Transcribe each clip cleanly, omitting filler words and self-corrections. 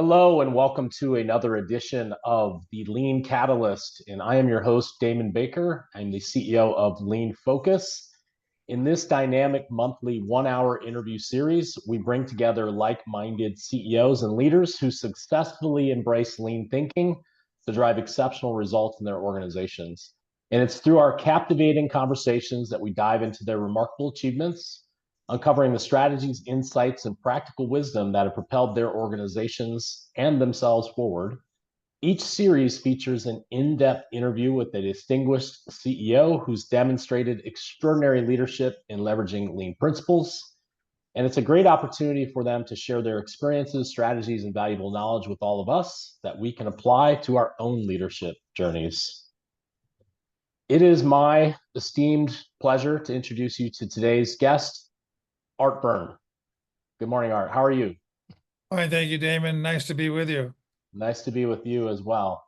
Hello and welcome to another edition of the Lean Catalyst. And I am your host, Damon Baker. I'm the CEO of Lean Focus. In this dynamic monthly 1 hour interview series, we bring together like-minded CEOs and leaders who successfully embrace lean thinking to drive exceptional results in their organizations. And it's through our captivating conversations that we dive into their remarkable achievements, uncovering the strategies, insights, and practical wisdom that have propelled their organizations and themselves forward. Each series features an in-depth interview with a distinguished CEO who's demonstrated extraordinary leadership in leveraging lean principles. And it's a great opportunity for them to share their experiences, strategies, and valuable knowledge with all of us that we can apply to our own leadership journeys. It is my esteemed pleasure to introduce you to today's guest, Art Byrne. Good morning, Art. How are you? Fine, thank you, Damon. Nice to be with you. Nice to be with you as well.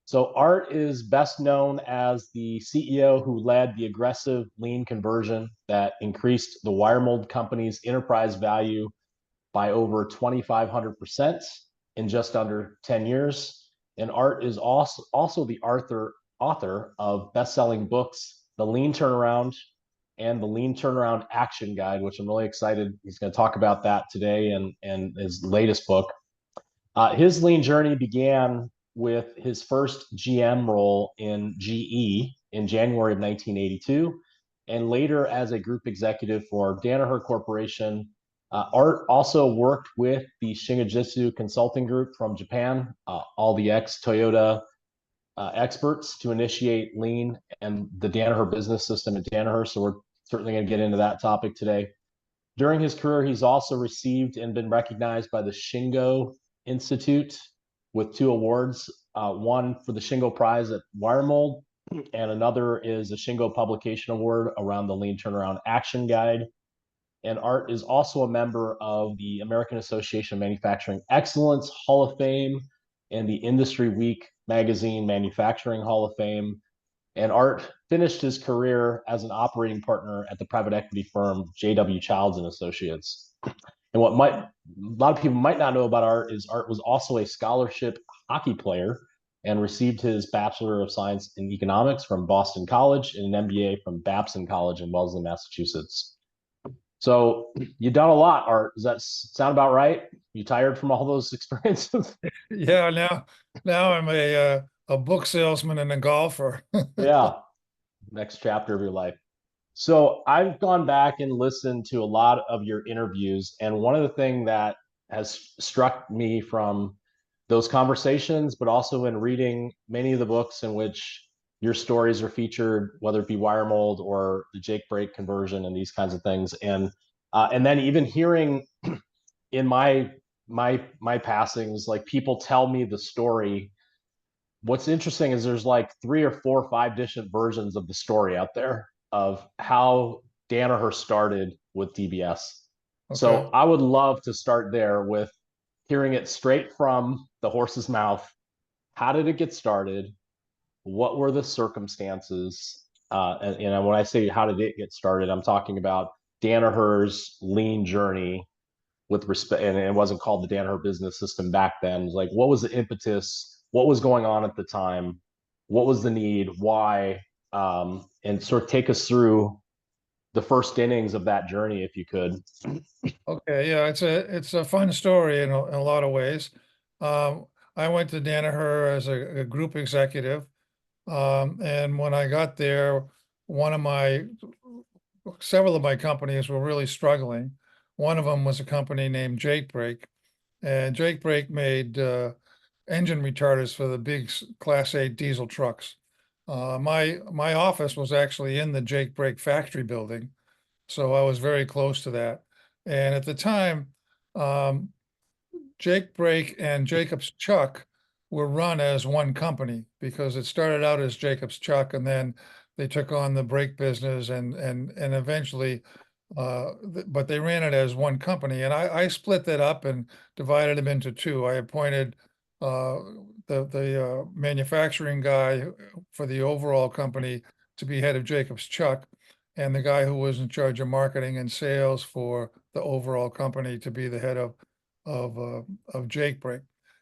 So Art is best known as the CEO who led the aggressive lean conversion that increased the Wiremold Company's enterprise value by over 2,500% in just under 10 years. And Art is also the author of best-selling books, The Lean Turnaround and the Lean Turnaround Action Guide, which I'm really excited. He's going to talk about that today and his latest book. His lean journey began with his first GM role in GE in January of 1982, and later as a group executive for Danaher Corporation. Art also worked with the Shingijutsu Consulting Group from Japan, all the ex-Toyota experts to initiate lean and the Danaher business system at Danaher. So we're certainly going to get into that topic today. During his career, he's also received and been recognized by the Shingo Institute with 2 awards, one for the Shingo Prize at Wiremold, and another is a Shingo Publication Award around the Lean Turnaround Action Guide. And Art is also a member of the American Association of Manufacturing Excellence Hall of Fame and the Industry Week Magazine Manufacturing Hall of Fame. And Art finished his career as an operating partner at the private equity firm J.W. Childs and Associates. And what a lot of people might not know about Art is Art was also a scholarship hockey player and received his Bachelor of Science in Economics from Boston College and an MBA from Babson College in Wellesley, Massachusetts. So you've done a lot, Art. Does that sound about right? You tired from all those experiences? Yeah, now I'm a book salesman and a golfer. Yeah. Next chapter of your life. So I've gone back and listened to a lot of your interviews, and one of the things that has struck me from those conversations, but also in reading many of the books in which your stories are featured, whether it be Wiremold or the Jake Brake conversion and these kinds of things, and then even hearing in my passings, like people tell me the story. What's interesting is there's like 3 or 4 or 5 different versions of the story out there of how Danaher started with DBS. So Okay. I would love to start there with hearing it straight from the horse's mouth. How did it get started? What were the circumstances? And when I say how did it get started, I'm talking about Danaher's lean journey with respect, and it wasn't called the Danaher business system back then. It was like, what was the impetus? What was going on at the time? What was the need? Why? And sort of take us through the first innings of that journey, if you could. Okay, yeah, it's a fun story in a lot of ways. I went to Danaher as a group executive, and when I got there, several of my companies were really struggling. One of them was a company named Jake Brake, and Jake Brake made engine retarders for the big Class 8 diesel trucks. My office was actually in the Jake Brake factory building, so I was very close to that. And at the time, Jake Brake and Jacobs Chuck were run as one company because it started out as Jacobs Chuck, and then they took on the brake business and eventually, but they ran it as one company. And I split that up and divided them into 2. I appointed the manufacturing guy for the overall company to be head of Jacobs Chuck, and the guy who was in charge of marketing and sales for the overall company to be the head of Jake Brake.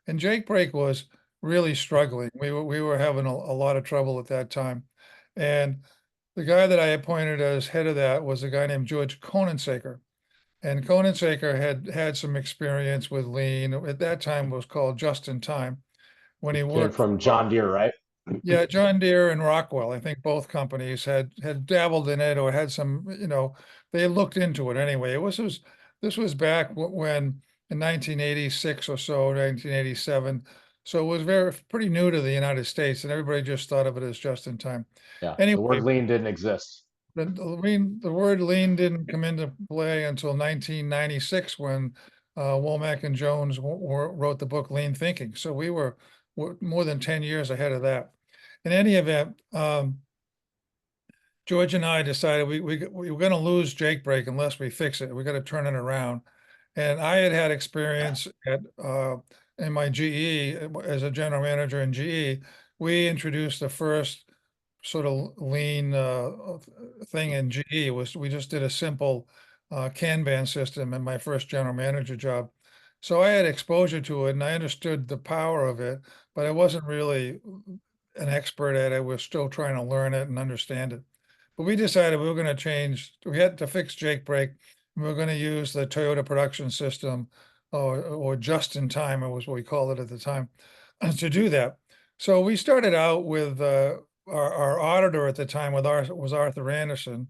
And Jake Brake was really struggling. We were having a lot of trouble at that time. And the guy that I appointed as head of that was a guy named George Konensaker. And Konensaker had some experience with lean. At that time, it was called just in time when he Came worked. from John Deere, right? Yeah, John Deere and Rockwell. I think both companies had dabbled in it or had some, they looked into it anyway. This was back when in 1986 or so, 1987. So it was pretty new to the United States, and everybody just thought of it as just in time. Yeah. The Anyway, word lean didn't exist. the word lean didn't come into play until 1996 when Womack and Jones wrote the book Lean Thinking. So we were more than 10 years ahead of that. In any event, George and I decided we were going to lose Jake Brake unless we fix it. We got to turn it around. And I had experience in my GE as a general manager in GE. We introduced the first sort of lean thing in GE. We just did a simple Kanban system in my first general manager job. So I had exposure to it and I understood the power of it, but I wasn't really an expert at it. We're still trying to learn it and understand it. But we decided we were going to change. We had to fix Jake Brake. We were going to use the Toyota production system, or just in time, it was what we called it at the time, to do that. So we started out with our auditor at the time was Arthur Anderson,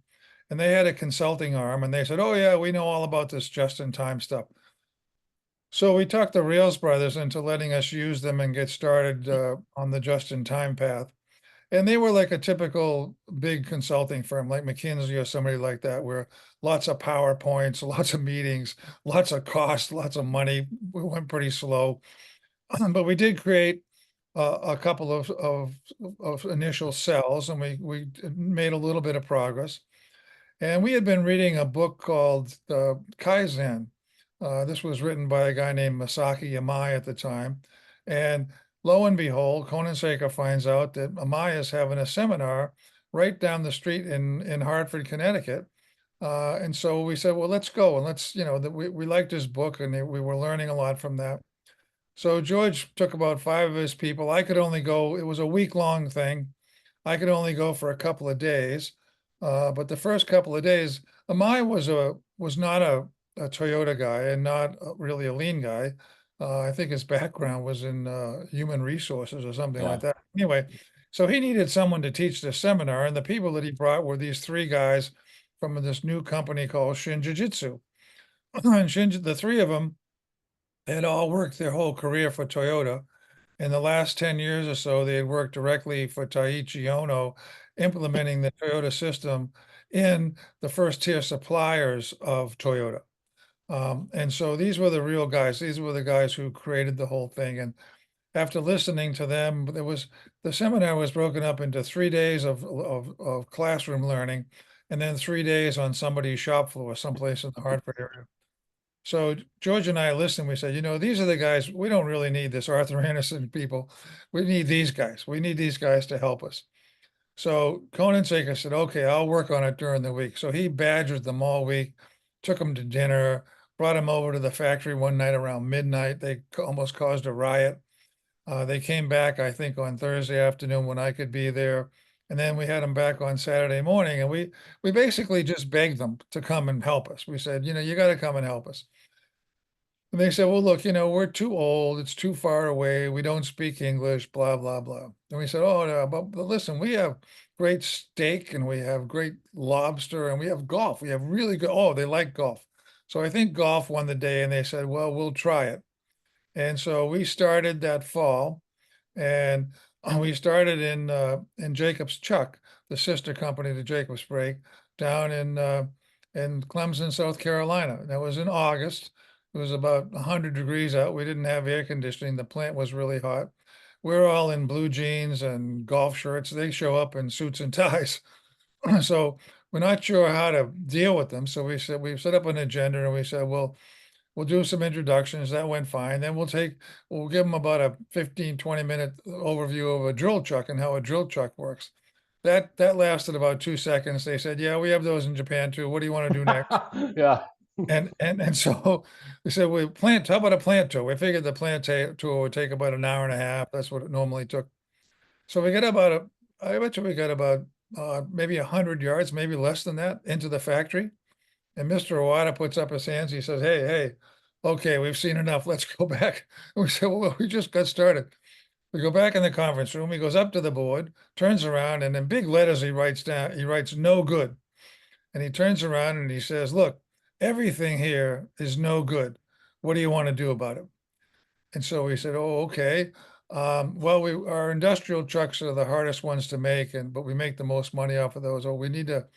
and they had a consulting arm, and they said, "Oh yeah, we know all about this just in time stuff." So we talked the Rails brothers into letting us use them and get started on the just in time path. And they were like a typical big consulting firm like McKinsey or somebody like that, where lots of PowerPoints, lots of meetings, lots of cost, lots of money. We went pretty slow, but we did create a couple of initial cells, and we made a little bit of progress. And we had been reading a book called Kaizen. This was written by a guy named Masaki Amai at the time. And lo and behold, Konensaker finds out that Amai is having a seminar right down the street in Hartford, Connecticut. And so we said, well, let's go. And let's, we liked his book and we were learning a lot from that. So George took about 5 of his people. I could only go, it was a week-long thing. I could only go for a couple of days. But the first couple of days, Amai was not a Toyota guy and not really a lean guy. I think his background was in human resources or something like that. Anyway, so he needed someone to teach this seminar, and the people that he brought were these 3 guys from this new company called Shingijutsu. And the 3 of them had all worked their whole career for Toyota. In the last 10 years or so, they had worked directly for Taiichi Ohno, implementing the Toyota system in the first tier suppliers of Toyota. And so these were the real guys. These were the guys who created the whole thing. And after listening to them, the seminar was broken up into 3 days of classroom learning, and then 3 days on somebody's shop floor, someplace in the Hartford area. So George and I listened. We said, these are the guys. We don't really need this Arthur Anderson people. We need these guys. We need these guys to help us. So Konensaker said, okay, I'll work on it during the week. So he badgered them all week, took them to dinner, brought them over to the factory one night around midnight. They almost caused a riot. They came back, I think, on Thursday afternoon when I could be there. And then we had them back on Saturday morning, and we basically just begged them to come and help us. We said, you got to come and help us. And they said, well, look, we're too old. It's too far away. We don't speak English, blah, blah, blah. And we said, oh, no, but listen, we have great steak and we have great lobster and we have golf. We have really good. Oh, they like golf. So I think golf won the day, and they said, well, we'll try it. And so we started that fall, and we started in Jacobs Chuck, the sister company to Jacobs Brake, down in Clemson, South Carolina. That was in August. It was about 100 degrees out. We didn't have air conditioning. The plant was really hot. We're all in blue jeans and golf shirts. They show up in suits and ties. So we're not sure how to deal with them. So we set up an agenda, and we said, well, we'll do some introductions. That went fine. Then we'll give them about a 15, 20-minute overview of a drill truck and how a drill truck works. That lasted about 2 seconds. They said, yeah, we have those in Japan too. What do you want to do next? Yeah. And so we said, how about a plant tour? We figured the tour would take about an hour and a half. That's what it normally took. So we got I bet you we got about maybe 100 yards, maybe less than that, into the factory. And Mr. Iwata puts up his hands. He says, hey, okay, we've seen enough. Let's go back. And we said, well, we just got started. We go back in the conference room. He goes up to the board, turns around, and in big letters he writes no good. And he turns around and he says, look, everything here is no good. What do you want to do about it? And so we said, oh, okay. Well, our industrial trucks are the hardest ones to make, but we make the most money off of those. Oh, we need to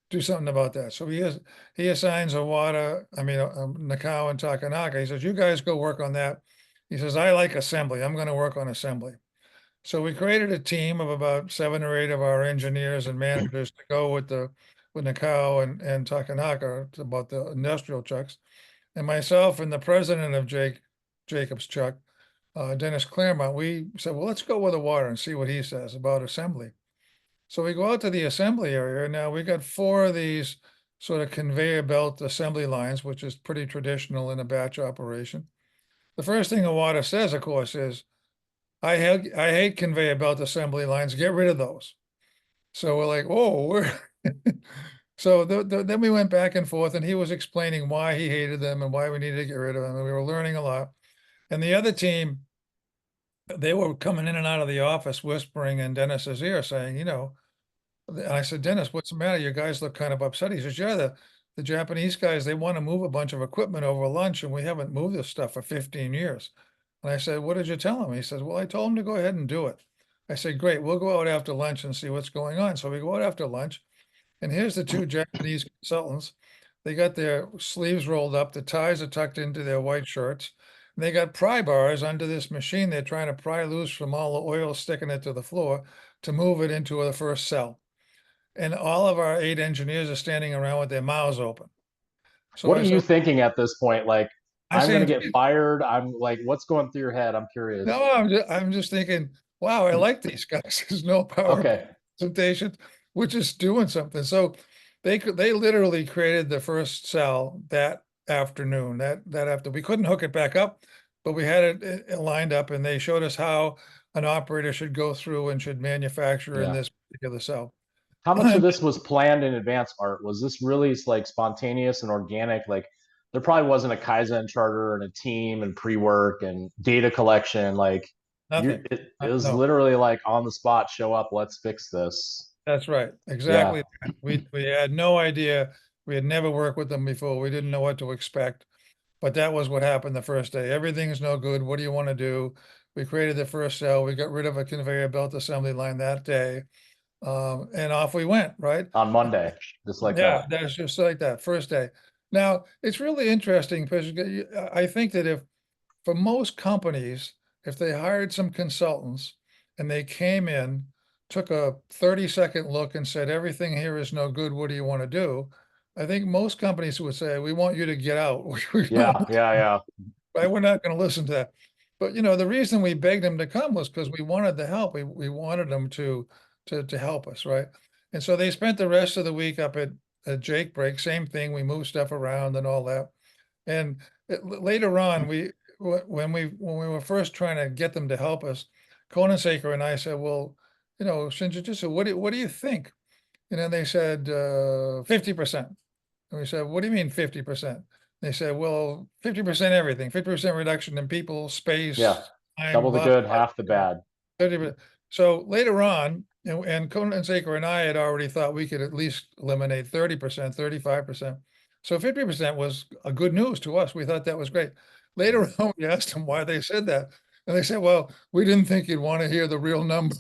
do something about that. So he assigns Nakao and Takanaka. He says, you guys go work on that. He says, I like assembly. I'm going to work on assembly. So we created a team of about 7 or 8 of our engineers and managers to go with Nakao and Takanaka about the industrial trucks, and myself and the president of Jacobs Chuck, Dennis Claremont. We said, well, let's go with the water and see what he says about assembly. So we go out to the assembly area. Now we got 4 of these sort of conveyor belt assembly lines, which is pretty traditional in a batch operation. The first thing the water says, of course, is, I hate conveyor belt assembly lines. Get rid of those. So we're like, oh, so then we went back and forth, and he was explaining why he hated them and why we needed to get rid of them. And we were learning a lot. And the other team, they were coming in and out of the office whispering in Dennis's ear saying, and I said, Dennis, what's the matter? You guys look kind of upset. He says, yeah, the Japanese guys, they want to move a bunch of equipment over lunch, and we haven't moved this stuff for 15 years. And I said, what did you tell him? He says, well, I told him to go ahead and do it. I said, great, we'll go out after lunch and see what's going on. So we go out after lunch, and here's the 2 Japanese consultants. They got their sleeves rolled up, the ties are tucked into their white shirts. And they got pry bars under this machine. They're trying to pry loose from all the oil sticking it to the floor to move it into the first cell. And all of our 8 engineers are standing around with their mouths open. So what are you thinking at this point? Like, I'm going to get fired. I'm like, what's going through your head? I'm curious. No, I'm just thinking, wow, I like these guys. There's no Okay. presentation, which is doing something. So they literally created the first cell that afternoon. That after we couldn't hook it back up, but we had it lined up, and they showed us how an operator should go through and should manufacture in this particular cell. How much of this was planned in advance, Art? Was this really like spontaneous and organic? Like, there probably wasn't a Kaizen charter and a team and pre-work and data collection. Like, Nothing. it was literally like on the spot, show up, let's fix this. That's right. Exactly. Yeah. We had no idea. We had never worked with them before. We didn't know what to expect, but that was what happened the first day. Everything's no good. What do you want to do? We created the first cell. We got rid of a conveyor belt assembly line that day. And off we went, right? On Monday, just like that. Yeah, that's just like that, first day. Now, it's really interesting because I think that for most companies, if they hired some consultants and they came in, took a 30-second look and said, everything here is no good, what do you want to do? I think most companies would say, we want you to get out. Yeah. Right? We're not going to listen to that. But, the reason we begged them to come was because we wanted the help. We wanted them to help us, right? And so they spent the rest of the week up at Jake Break, same thing. We moved stuff around and all that. And later on, when we were first trying to get them to help us, Conan Saker and I said, well, Shingijutsu, what do you think? And then they said 50%. And we said, what do you mean 50%? They said, well, 50% everything, 50% reduction in people, space, time, double the good, half the bad. 30%. So later on, and Conan Saker and I had already thought we could at least eliminate 30%, 35%. So 50% was a good news to us. We thought that was great. Later on, we asked them why they said that. And they said, well, we didn't think you'd want to hear the real number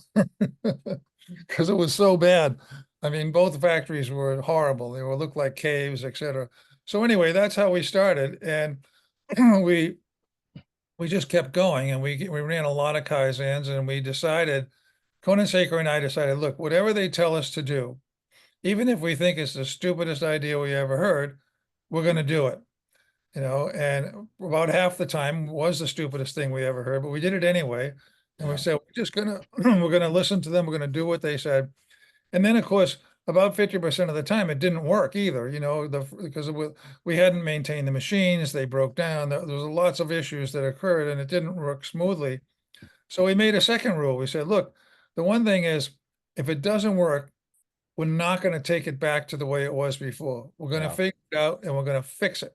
because it was so bad. I mean, both factories were horrible. They looked like caves, etc. So anyway, that's how we started. And we just kept going, and we ran a lot of Kaizens, and we decided, Conan Saker and I decided, look, whatever they tell us to do, even if we think it's the stupidest idea we ever heard, we're going to do it. And about half the time was the stupidest thing we ever heard, but we did it anyway. And we said, we're going to listen to them. We're going to do what they said. And then, of course, about 50% of the time, it didn't work either, because we hadn't maintained the machines, they broke down, there was lots of issues that occurred and it didn't work smoothly. So we made a second rule. We said, look, the one thing is, if it doesn't work, we're not going to take it back to the way it was before. We're going to Yeah. figure it out and we're going to fix it.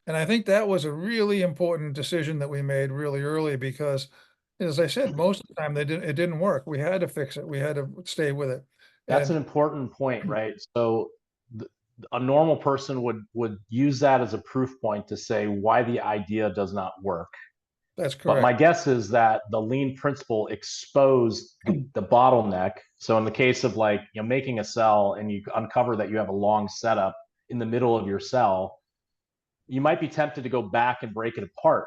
And I think that was a really important decision that we made really early because, as I said, most of the time it didn't work. We had to fix it. We had to stay with it. That's an And important point, right? So a normal person would use that as a proof point to say why the idea does not work. that's But my correct. guess is that the lean principle exposed the bottleneck. So in the case of like, making a cell and you uncover that you have a long setup in the middle of your cell, you might be tempted to go back and break it apart.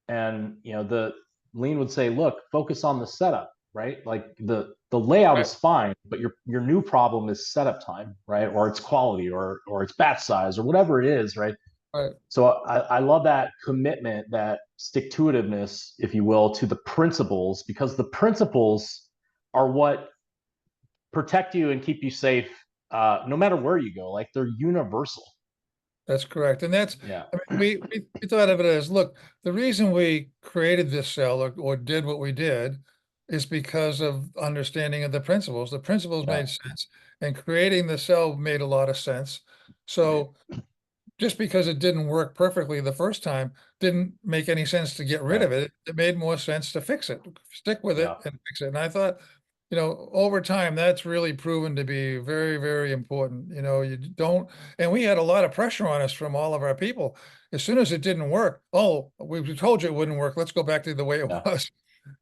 And the lean would say, look, focus on the setup, right? Like the layout Right. is fine, but your new problem is setup time, right? Or its quality or its batch size or whatever it is, right? Right. So I love that commitment, that stick to itiveness, if you will, to the principles, because the principles are what protect you and keep you safe, no matter where you go. Like they're universal. That's correct. And Yeah. I mean, we thought of it as, look, the reason we created this cell or did what we did is because of understanding of the principles. The principles Yeah. made sense and creating the cell made a lot of sense. So just because it didn't work perfectly the first time didn't make any sense to get rid Right. of it. It made more sense to fix it, stick with it Yeah. and fix it. And I thought, over time, that's really proven to be very, very important. You don't, and we had a lot of pressure on us from all of our people. As soon as it didn't work, oh, we told you it wouldn't work. Let's go back to the way it Yeah. was.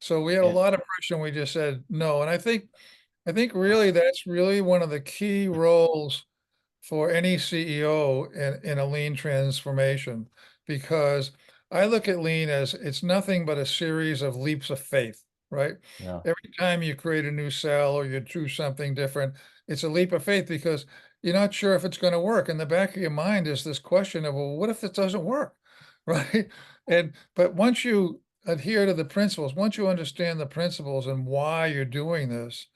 So we had a And lot of pressure and we just said no. And I think really that's really one of the key roles for any CEO in a lean transformation, because I look at lean as it's nothing but a series of leaps of faith, right? yeah. Every time you create a new cell or you do something different, it's a leap of faith because you're not sure if it's going to work. In the back of your mind is this question of, well, what if it doesn't work? Right. But once you adhere to the principles, once you understand the principles and why you're doing this,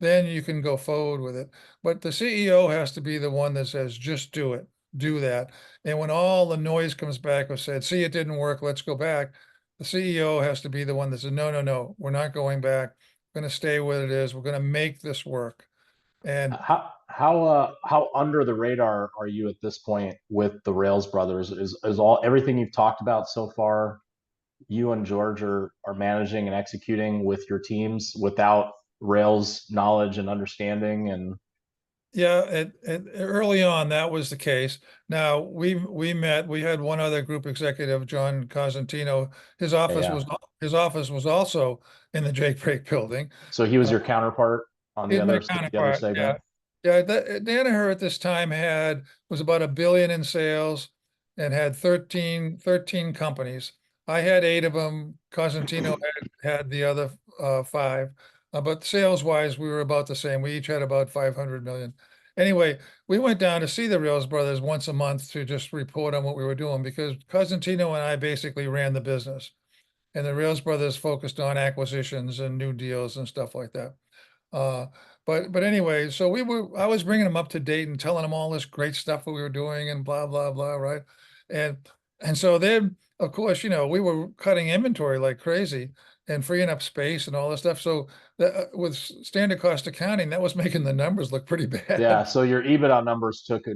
then you can go forward with it. But the CEO has to be the one that says, just do it, do that. And when all the noise comes back or said, see, it didn't work, let's go back, the CEO has to be the one that says, no, no, no, we're not going back. We're going to stay where it is. We're going to make this work. And How under the radar are you at this point with the Rails brothers? Is all everything you've talked about so far, you and George are managing and executing with your teams without Rails knowledge and understanding? And yeah, early on, that was the case. Now we had one other group executive, John Cosentino. His office yeah, was his office was also in the Jake Brake building. so he was Uh, your counterpart on He's my the other counterpart. Yeah. segment. Yeah. Danaher at this time was about $1 billion in sales and had 13 companies. I had 8 of them. Cosentino had the other 5. But sales wise, we were about the same. We each had about 500 million. Anyway, we went down to see the Rails brothers once a month to just report on what we were doing because Cosentino and I basically ran the business and the Rails brothers focused on acquisitions and new deals and stuff like that. Uh, but anyway, so I was bringing them up to date and telling them all this great stuff that we were doing and blah, blah, blah. Right. And, and so then of course, we were cutting inventory like crazy and freeing up space and all this stuff. So with standard cost accounting, that was making the numbers look pretty Yeah, bad. so your EBITDA numbers took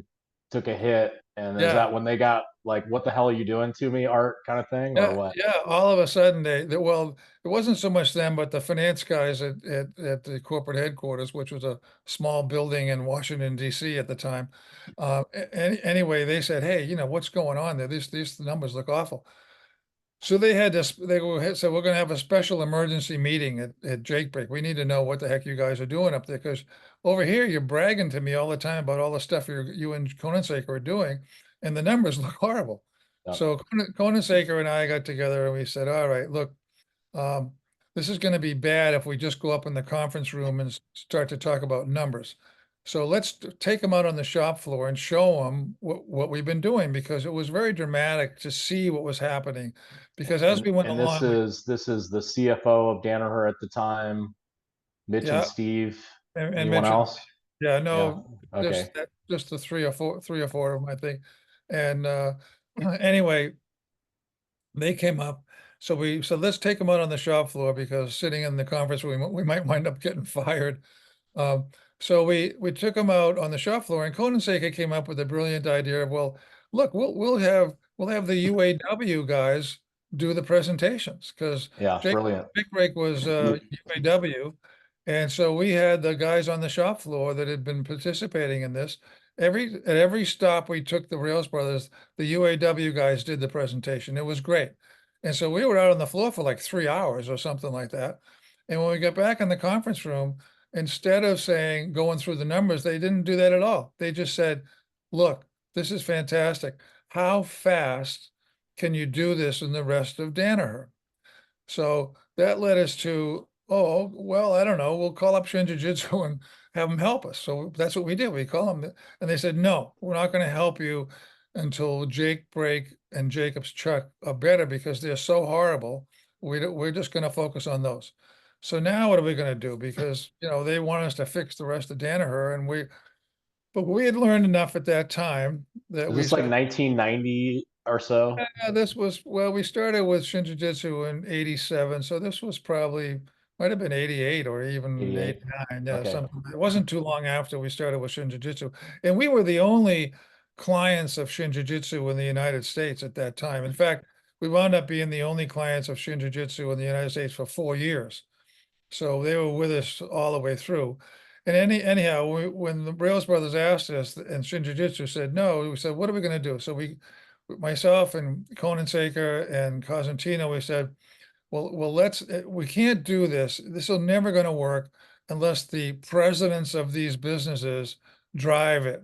a hit, and is Yeah. that when they got like, what the hell are you doing to me, Art, kind of thing, or Yeah, what? yeah. All of a sudden, well, it wasn't so much them, but the finance guys at the corporate headquarters, which was a small building in Washington D.C. at the time. Anyway, they said, "Hey, what's going on there? These numbers look awful." So said, "We're going to have a special emergency meeting at Jake Break. We need to know what the heck you guys are doing up there because over here you're bragging to me all the time about all the stuff you and Konensaker are doing, and the numbers look horrible." Yep. So Konensaker and I got together and we said, "All right, look, um, this is going to be bad if we just go up in the conference room and start to talk about numbers. So let's take them out on the shop floor and show them what we've been doing because it was very dramatic to see what was happening. Because as we went And this along, is the CFO of Danaher at the time, Mitch and yeah, Steve. and Anyone Mitch, else? Yeah, Yeah. no, Okay. just the three or four of them, I think. And anyway, they came up. So we said, let's take them out on the shop floor because sitting in the conference room, we might wind up getting fired. Um, so we took them out on the shop floor, and Conan Seika came up with a brilliant idea of, well, look, we'll have the UAW guys do the presentations because Yeah. Brilliant. Jake Brake was UAW, and so we had the guys on the shop floor that had been participating in this. At every stop we took the Rails Brothers, the UAW guys did the presentation. It was great, and so we were out on the floor for like 3 hours or something like that. And when we got back in the conference room, instead of saying, going through the numbers, they didn't do that at all. They just said, look, this is fantastic. How fast can you do this in the rest of Danaher? So that led us to, oh, well, I don't know, we'll call up Shingijutsu and have them help us. So that's what we did. We call them, and they said, no, we're not going to help you until Jake Brake and Jacob's Chuck are better because they're so horrible. We're just going to focus on those. So now what are we going to do? Because, they want us to fix the rest of Danaher, but we had learned enough at that time that Is we this like said, 1990 or so? this was, well, we started with Shingijutsu in 87. So this was probably, might have been 88 or even 88. 89. Yeah, Okay. something. It wasn't too long after we started with Shingijutsu. And we were the only clients of Shingijutsu in the United States at that time. In fact, we wound up being the only clients of Shingijutsu in the United States for 4 years. So they were with us all the way through. And anyhow, when the Rails Brothers asked us and Shingijutsu said no, we said, what are we going to do? So myself and Conan Saker and Cosentino, we said, well, we can't do this. This is never going to work unless the presidents of these businesses drive it.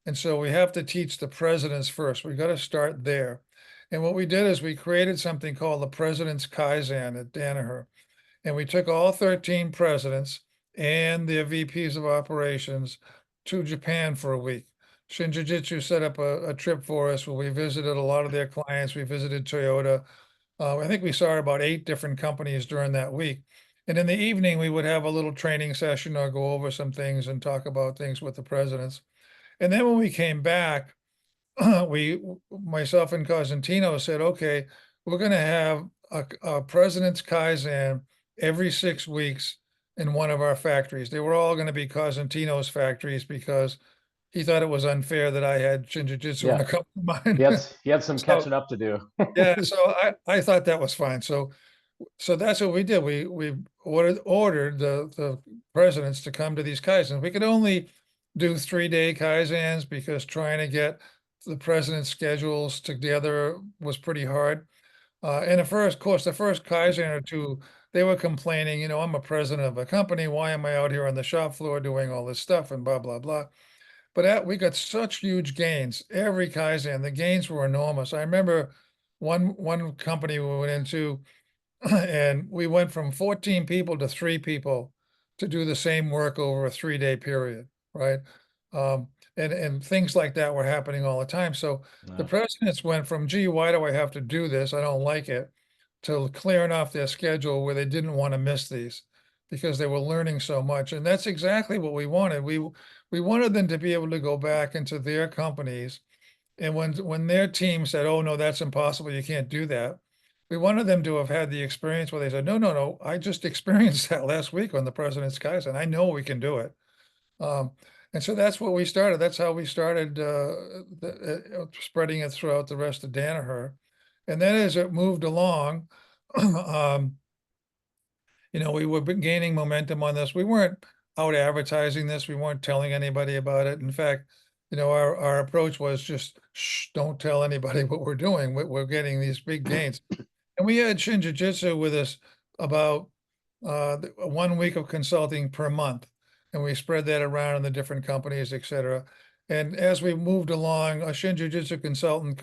And so we have to teach the presidents first. We got to start there. And what we did is we created something called the President's Kaizen at Danaher. And we took all 13 presidents and their VPs of operations to Japan for a week. Shingijutsu set up a trip for us where we visited a lot of their clients. We visited Toyota. I think we saw about 8 different companies during that week. And in the evening, we would have a little training session or go over some things and talk about things with the presidents. And then when we came back, myself and Cosentino said, okay, we're going to have a President's Kaizen every 6 weeks in one of our factories. They were all going to be Cosentino's factories because he thought it was unfair that I had Shingijutsu in a Yeah. couple of He mine. had, he had some So catching up to do. yeah, so I thought that was fine. So that's what we did. We ordered the presidents to come to these Kaizens. We could only do 3-day Kaizens because trying to get the president's schedules together was pretty hard. And of course, the first Kaizen or two, they were complaining, I'm a president of a company. Why am I out here on the shop floor doing all this stuff and blah, blah, blah. But we got such huge gains. Every Kaizen, the gains were enormous. I remember one company we went into, and we went from 14 people to 3 people to do the same work over a 3-day period, right? Um, and things like that were happening all the time. So the Yeah. presidents went from, gee, why do I have to do this? I don't like it, to clearing off their schedule where they didn't want to miss these because they were learning so much. And that's exactly what we wanted. We wanted them to be able to go back into their companies. And when their team said, oh, no, that's impossible, you can't do that, we wanted them to have had the experience where they said, no, no, no, I just experienced that last week on the President's Kaizen. I know we can do it. Um, and so that's what we started. That's how we started spreading it throughout the rest of Danaher. And then as it moved along, um, we were gaining momentum on this. We weren't out advertising this. We weren't telling anybody about it. In fact, our approach was just, shh, don't tell anybody what we're doing. We're getting these big gains. And we had Shingijutsu with us about 1 week of consulting per month. And we spread that around in the different companies, et cetera. And as we moved along, a Shingijutsu consultant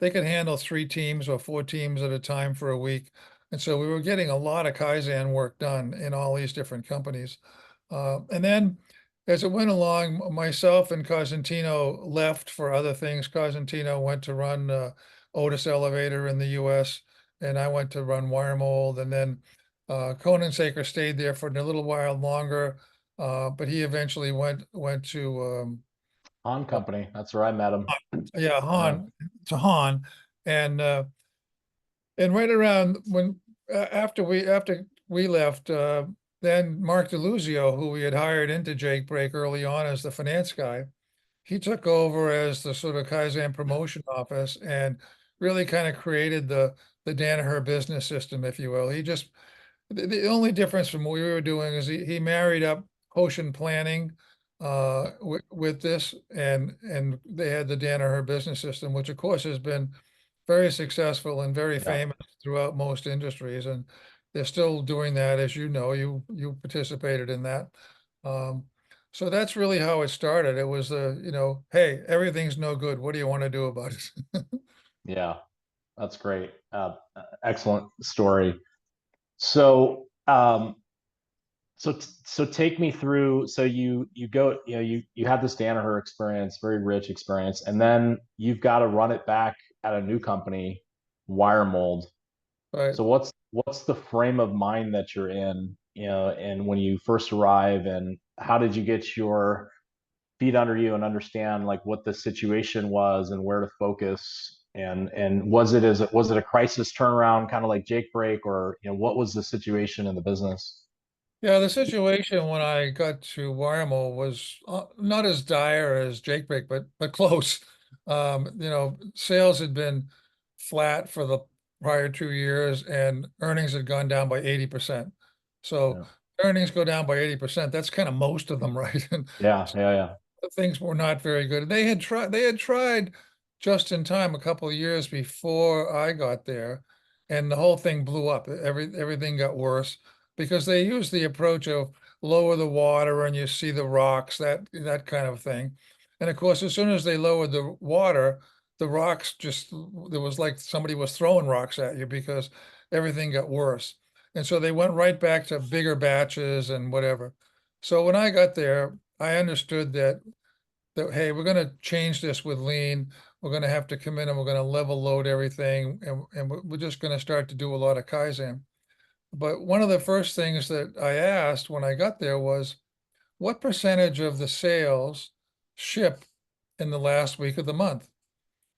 they could handle 3 teams or 4 teams at a time for a week. And so we were getting a lot of Kaizen work done in all these different companies. And then as it went along, myself and Cosentino left for other things. Cosentino went to run Otis Elevator in the US, and I went to run Wiremold. And then Conan Saker stayed there for a little while longer. but he eventually went to Han Company. That's where I met him. yeah, Yeah. Han, and right around when after we left, then Mark DeLuzio, who we had hired into Jake Break early on as the finance guy, he took over as the sort of Kaizen promotion office and really kind of created the Danaher business system, if you will. He just the only difference from what we were doing is he married up ocean planning with this, and they had the Danaher business system, which of course has been very successful and very Yeah. famous throughout most industries, and they're still doing that, as you know. You participated in that. Um, so that's really how it started. It was hey, everything's no good. What do you want to do about it? Yeah. That's great. Excellent story. So, so take me through. So you go, you have this Danaher experience, very rich experience, and then you've got to run it back at a new company, Wiremold. Right. So what's the frame of mind that you're in, and when you first arrive, and how did you get your feet under you and understand like what the situation was and where to focus, and was it a crisis turnaround, kind of like Jake Break, or what was the situation in the business? Yeah, the situation when I got to Wiremold was not as dire as Jake Break, but close. Sales had been flat for the prior 2 years, and earnings had gone down by 80%. So Yeah, earnings go down by 80%. That's kind of most of them, right? And yeah, yeah, yeah. things were not very good. They had tried just in time a couple of years before I got there, and the whole thing blew up. Everything got worse because they used the approach of lower the water and you see the rocks, that kind of thing. And of course, as soon as they lowered the water, the rocks just there was like somebody was throwing rocks at you because everything got worse. And so they went right back to bigger batches and whatever. So when I got there, I understood that hey, we're going to change this with lean. We're going to have to come in and we're going to level load everything, and we're just going to start to do a lot of Kaizen. But one of the first things that I asked when I got there was, what percentage of the sales ship in the last week of the month?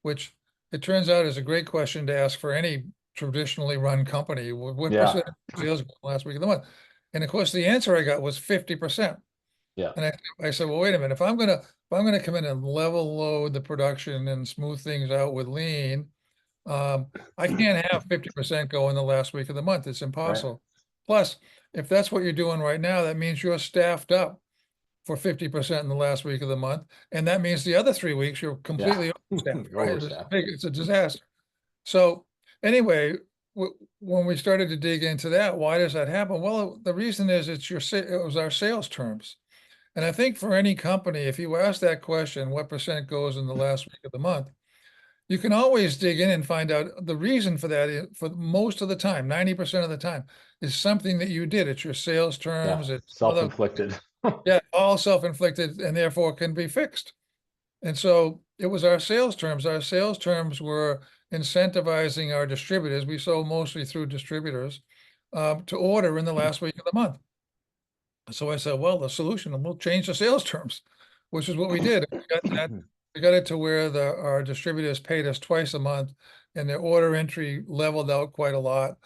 Which it turns out is a great question to ask for any traditionally run company. What Yeah, percentage of sales go in the last week of the month? And of course, the answer I got was 50%. yeah, And I said, well, wait a minute. If I'm gonna come in and level load the production and smooth things out with lean, I can't have 50% go in the last week of the month. It's right. impossible. Plus, if that's what you're doing right now, that means you're staffed up for 50% in the last week of the month, and that means the other 3 weeks you're Yeah. completely overstaffed. Right? Overstaffed. It's a disaster. So anyway, when we started to dig into that, why does that happen? Well, the reason is it was our sales terms. And I think for any company, if you ask that question, what percent goes in the last week of the month, you can always dig in and find out the reason for that. For most of the time, 90% of the time, is something that you did. It's your sales Yeah, terms. It's other, self-inflicted. yeah, all self-inflicted and therefore can be fixed. And so it was our sales terms. Our sales terms were incentivizing our distributors. We sold mostly through distributors to order in the last week of the month. So I said, well, the solution, and we'll change the sales terms, which is what we did. We got it to where our distributors paid us twice a month, and their order entry leveled out quite a lot.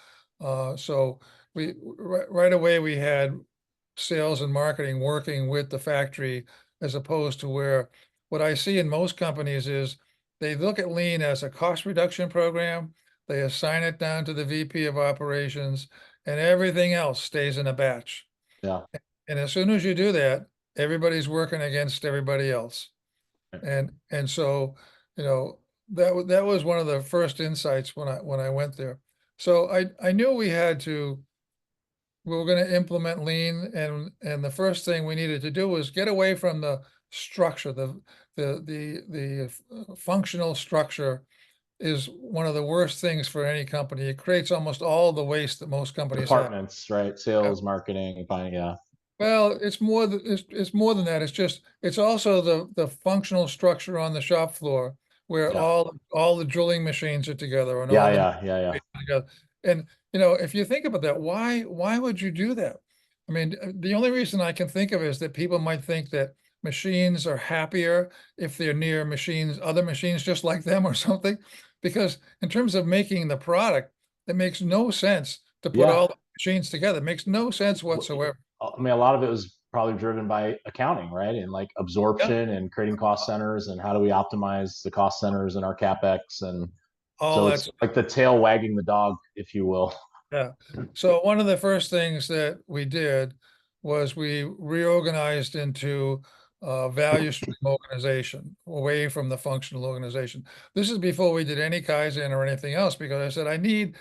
So right away we had sales and marketing working with the factory, as opposed to where what I see in most companies is they look at lean as a cost reduction program. They assign it down to the VP of operations, and everything else stays in a batch. Yeah. And as soon as you do that, everybody's working against everybody else. And so, that was one of the first insights when I went there. So I knew we were going to implement lean, and the first thing we needed to do was get away from the structure. The functional structure is one of the worst things for any company. It creates almost all the waste that most companies have. Departments, right? Sales, marketing, buying. Yeah, Well, it's more than that. It's also the functional structure on the shop floor where yeah, all the drilling machines are together and yeah, all the yeah, yeah, yeah. together. And if you think about that, why would you do that? I mean, the only reason I can think of is that people might think that machines are happier if they're near machines, other machines just like them or something. Because in terms of making the product, it makes no sense to put Yeah. all the machines together. It makes no sense whatsoever. I mean, a lot of it was probably driven by accounting, right? And like Yeah, absorption and creating cost centers and how do we optimize the cost centers in our CapEx. And all so it's that's like the tail wagging the dog, if you will. yeah. So one of the first things that we did was we reorganized into value stream organization away from the functional organization. This is before we did any Kaizen or anything else, because I said I need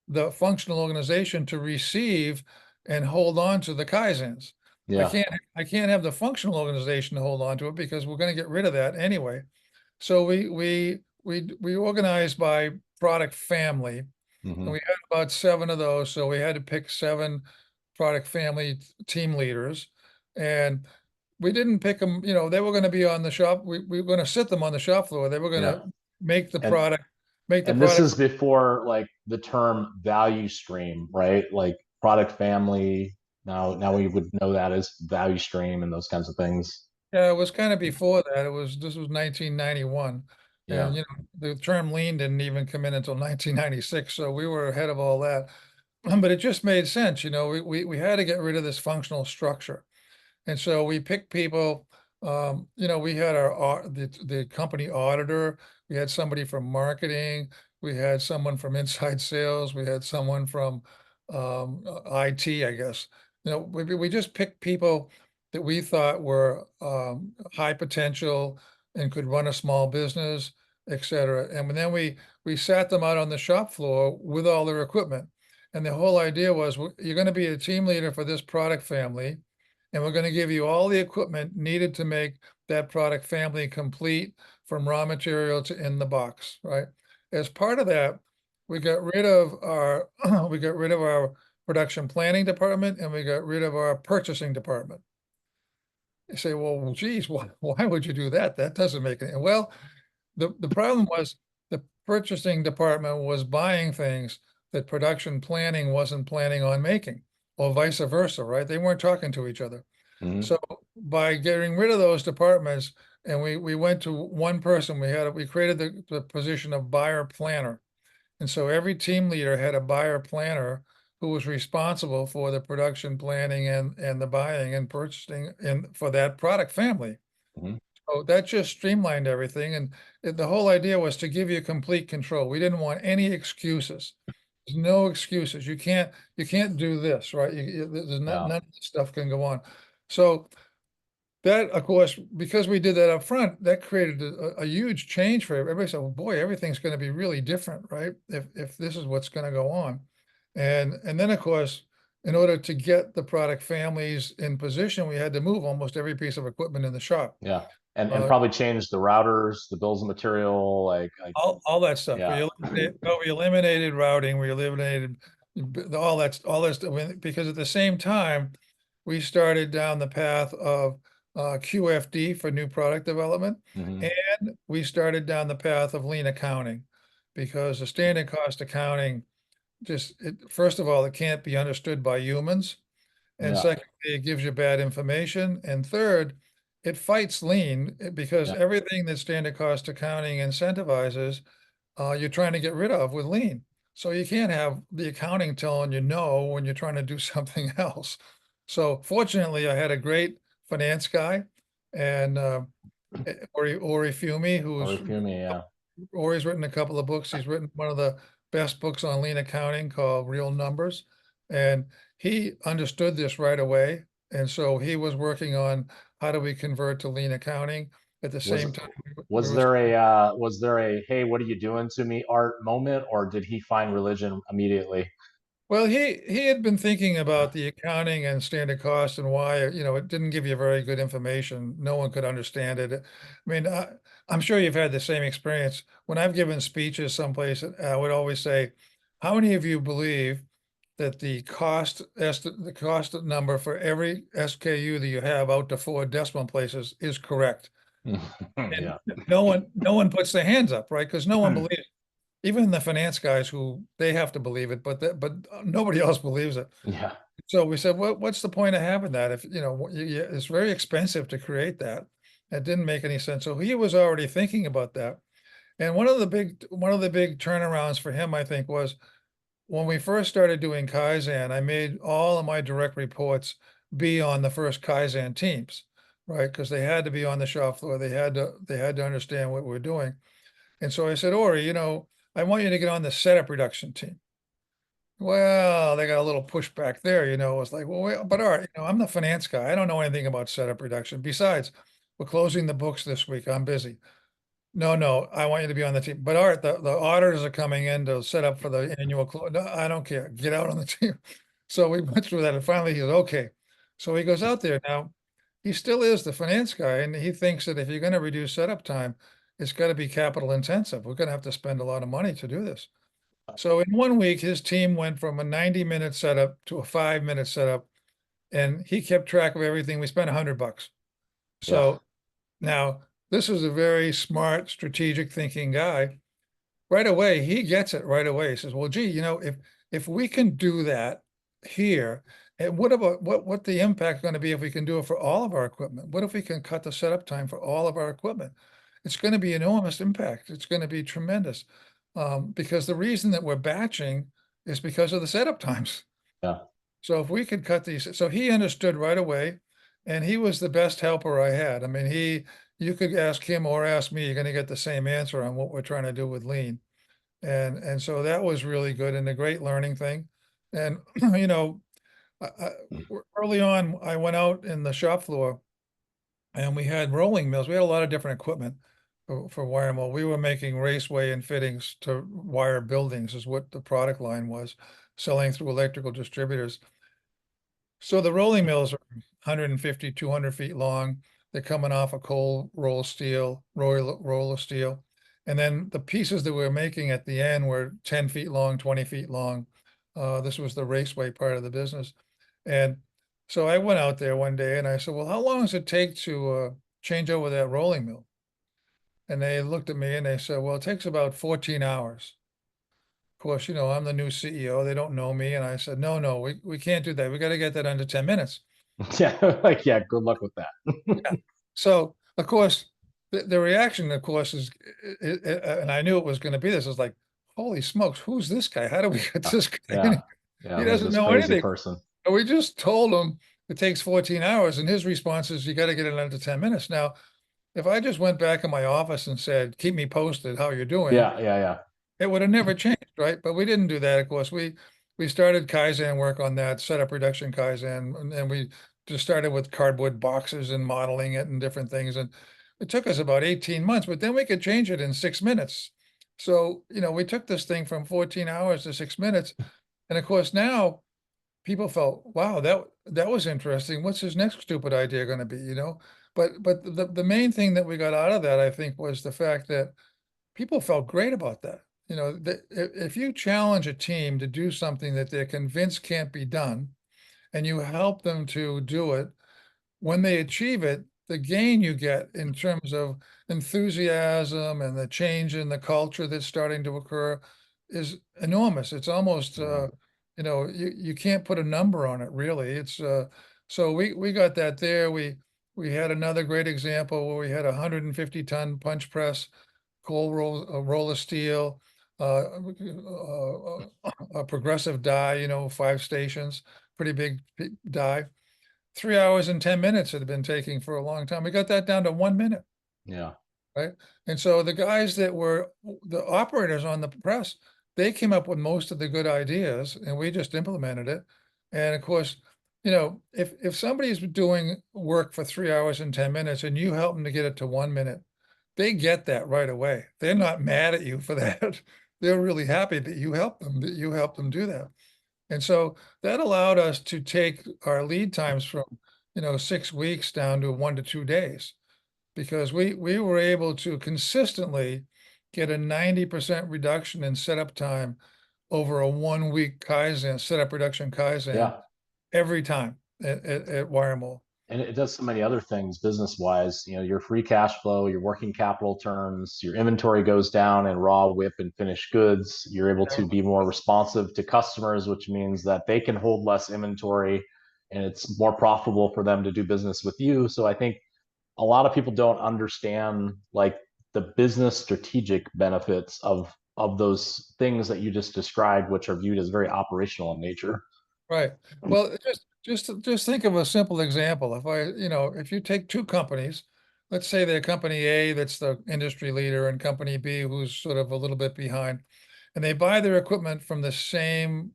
the functional organization to receive and hold on to the Kaizens. I Yeah. can't I can't have the functional organization to hold on to it because we're going to get rid of that anyway. So we organized by product family, and Hmm. we had about 7 of those, so we had to pick 7 product family team leaders. And we didn't pick them, they were gonna be on the shop. We were gonna sit them on the shop floor. They were Yeah. gonna make the And product, make the and this product. is before like the term value stream, right? Like product family. Now we would know that as value stream and those kinds of things. Yeah, it was kind of before that. This was 1991. Yeah. And, the term lean didn't even come in until 1996, so we were ahead of all that. But it just made sense, we had to get rid of this functional structure. And so we picked people, we had the company auditor, we had somebody from marketing, we had someone from inside sales, we had someone from IT, I guess. We just picked people that we thought were high potential and could run a small business, et cetera. And then we sat them out on the shop floor with all their equipment. And the whole idea was, you're going to be a team leader for this product family, and we're going to give you all the equipment needed to make that product family complete from raw material to in the box, right? As part of that, we got rid of our we got rid of our production planning department, and we got rid of our purchasing department. You say, well, geez, why would you do that? That doesn't make any. Well, the problem was the purchasing department was buying things that production planning wasn't planning on making, or vice versa, right? They weren't talking to each other. Hmm. So by getting rid of those departments, and we went to one person, we created the position of buyer planner. And so every team leader had a buyer planner who was responsible for the production planning and the buying and purchasing for that product family. Hmm. So that just streamlined everything. And the whole idea was to give you complete control. We didn't want any excuses. There's no excuses. You can't do this, right? There's Yeah. none of this stuff can go on. So that, of course, because we did that up front, that created a huge change for everybody. Said, well, boy, everything's going to be really different, right? If this is what's going to go on. And then, of course, in order to get the product families in position, we had to move almost every piece of equipment in the shop. Yeah. And Uh, probably change the routers, the bills of material, like all that stuff. yeah. We eliminated routing, we eliminated all that stuff, because at the same time, we started down the path of QFD for new product development, Hmm. and we started down the path of lean accounting, because the standard cost accounting first of all, it can't be understood by humans. And Yeah. secondly, it gives you bad information. And third, it fights lean, because Yeah. everything that standard cost accounting incentivizes, you're trying to get rid of with lean. So you can't have the accounting telling you no when you're trying to do something else. So fortunately, I had a great finance guy, and Ori Fumi, Or Fumi, yeah. Ori's written a couple of books. He's written one of the best books on lean accounting called Real Numbers. And he understood this right away. And so he was working on how do we convert to lean accounting. At the Was same time, we was were, there was there a hey, what are you doing to me art moment, or did he find religion immediately? well, he had been thinking about the accounting and standard cost and why, it didn't give you very good information. No one could understand it. I mean, I'm sure you've had the same experience. When I've given speeches someplace, I would always say, how many of you believe that the cost number for every SKU that you have out to 4 decimal places is correct? And Yeah. no one puts their hands up, right? Because no one believes. even the finance guys who they have to believe it, but nobody else believes it. Yeah. So we said, what's the point of having that? If, it's very expensive to create that. It didn't make any sense. So he was already thinking about that. And one of the big turnarounds for him, I think, was when we first started doing Kaizen, I made all of my direct reports be on the first Kaizen teams, right? Because they had to be on the shop floor. They had to understand what we're doing. And so I said, Ori, I want you to get on the setup reduction team. Well, they got a little pushback there, it's like, well, wait, but Art, I'm the finance guy. I don't know anything about setup reduction. Besides, we're closing the books this week. I'm busy. No, I want you to be on the team. But Art, the auditors are coming in to set up for the annual close. No, I don't care. Get out on the team. So we went through that, and finally he goes, okay. So he goes out there. Now, he still is the finance guy, and he thinks that if you're going to reduce setup time, it's got to be capital intensive. We're going to have to spend a lot of money to do this. So in 1 week, his team went from a 90-minute setup to a 5-minute setup, and he kept track of everything. We spent $100. So now this is a very smart, strategic thinking guy. Right away, he gets it right away. He says, well, gee, if we can do that here, and what about what the impact going to be if we can do it for all of our equipment? What if we can cut the setup time for all of our equipment? It's going to be enormous impact. It's going to be tremendous. Because the reason that we're batching is because of the setup times. Yeah. So if we could cut these, so he understood right away, and he was the best helper I had. I mean, you could ask him or ask me, you're going to get the same answer on what we're trying to do with lean. And so that was really good and a great learning thing. And, early on, I went out in the shop floor and we had rolling mills. We had a lot of different equipment for Wiremold. We were making raceway and fittings to wire buildings is what the product line was, selling through electrical distributors. So the rolling mills are 150, 200 feet long. They're coming off a cold roll of steel. And then the pieces that we were making at the end were 10 feet long, 20 feet long. This was the raceway part of the business. And so I went out there one day and I said, well, how long does it take to change over that rolling mill? And they looked at me and they said, well, it takes about 14 hours. Of course, I'm the new CEO. They don't know me. And I said, no, we can't do that. We got to get that under 10 minutes. Yeah. Good luck with that. Yeah. So, of course, the reaction, of course, is, and I knew it was going to be this, is like, holy smokes, who's this guy? How do we get this guy in here? Yeah. He doesn't know crazy anything. Person. And we just told him it takes 14 hours. And his response is, you got to get it under 10 minutes. Now, if I just went back in my office and said, keep me posted how you're doing. Yeah. It would have never changed, right? But we didn't do that. Of course, we started Kaizen work on that, setup reduction Kaizen, and we just started with cardboard boxes and modeling it and different things. And it took us about 18 months, but then we could change it in 6 minutes. So, we took this thing from 14 hours to 6 minutes. And of course, now people felt, wow, that was interesting. What's his next stupid idea going to be, But the main thing that we got out of that, I think, was the fact that people felt great about that. If you challenge a team to do something that they're convinced can't be done, and you help them to do it, when they achieve it, the gain you get in terms of enthusiasm and the change in the culture that's starting to occur is enormous. It's almost, you can't put a number on it, really. It's so we got that there. We had another great example where we had a 150-ton punch press, cold roll of steel, a progressive die, 5 stations, pretty big die. 3 hours and 10 minutes it had been taking for a long time. We got that down to 1 minute. Yeah. Right. And so the guys that were the operators on the press, they came up with most of the good ideas and we just implemented it. And of course, if somebody's doing work for 3 hours and 10 minutes and you help them to get it to 1 minute, they get that right away. They're not mad at you for that. They're really happy that you helped them do that. And so that allowed us to take our lead times from, 6 weeks down to 1 to 2 days, because we were able to consistently get a 90% reduction in setup time over a 1 week Kaizen, setup reduction Kaizen, every time at Wiremold. And it does so many other things business wise. Your free cash flow, your working capital terms, your inventory goes down in raw, whip, and finished goods. You're able to be more responsive to customers, which means that they can hold less inventory and it's more profitable for them to do business with you. So I think a lot of people don't understand like the business strategic benefits of those things that you just described, which are viewed as very operational in nature. Right. Well, just think of a simple example. If you take two companies, let's say they're company A that's the industry leader and company B who's sort of a little bit behind, and they buy their equipment from the same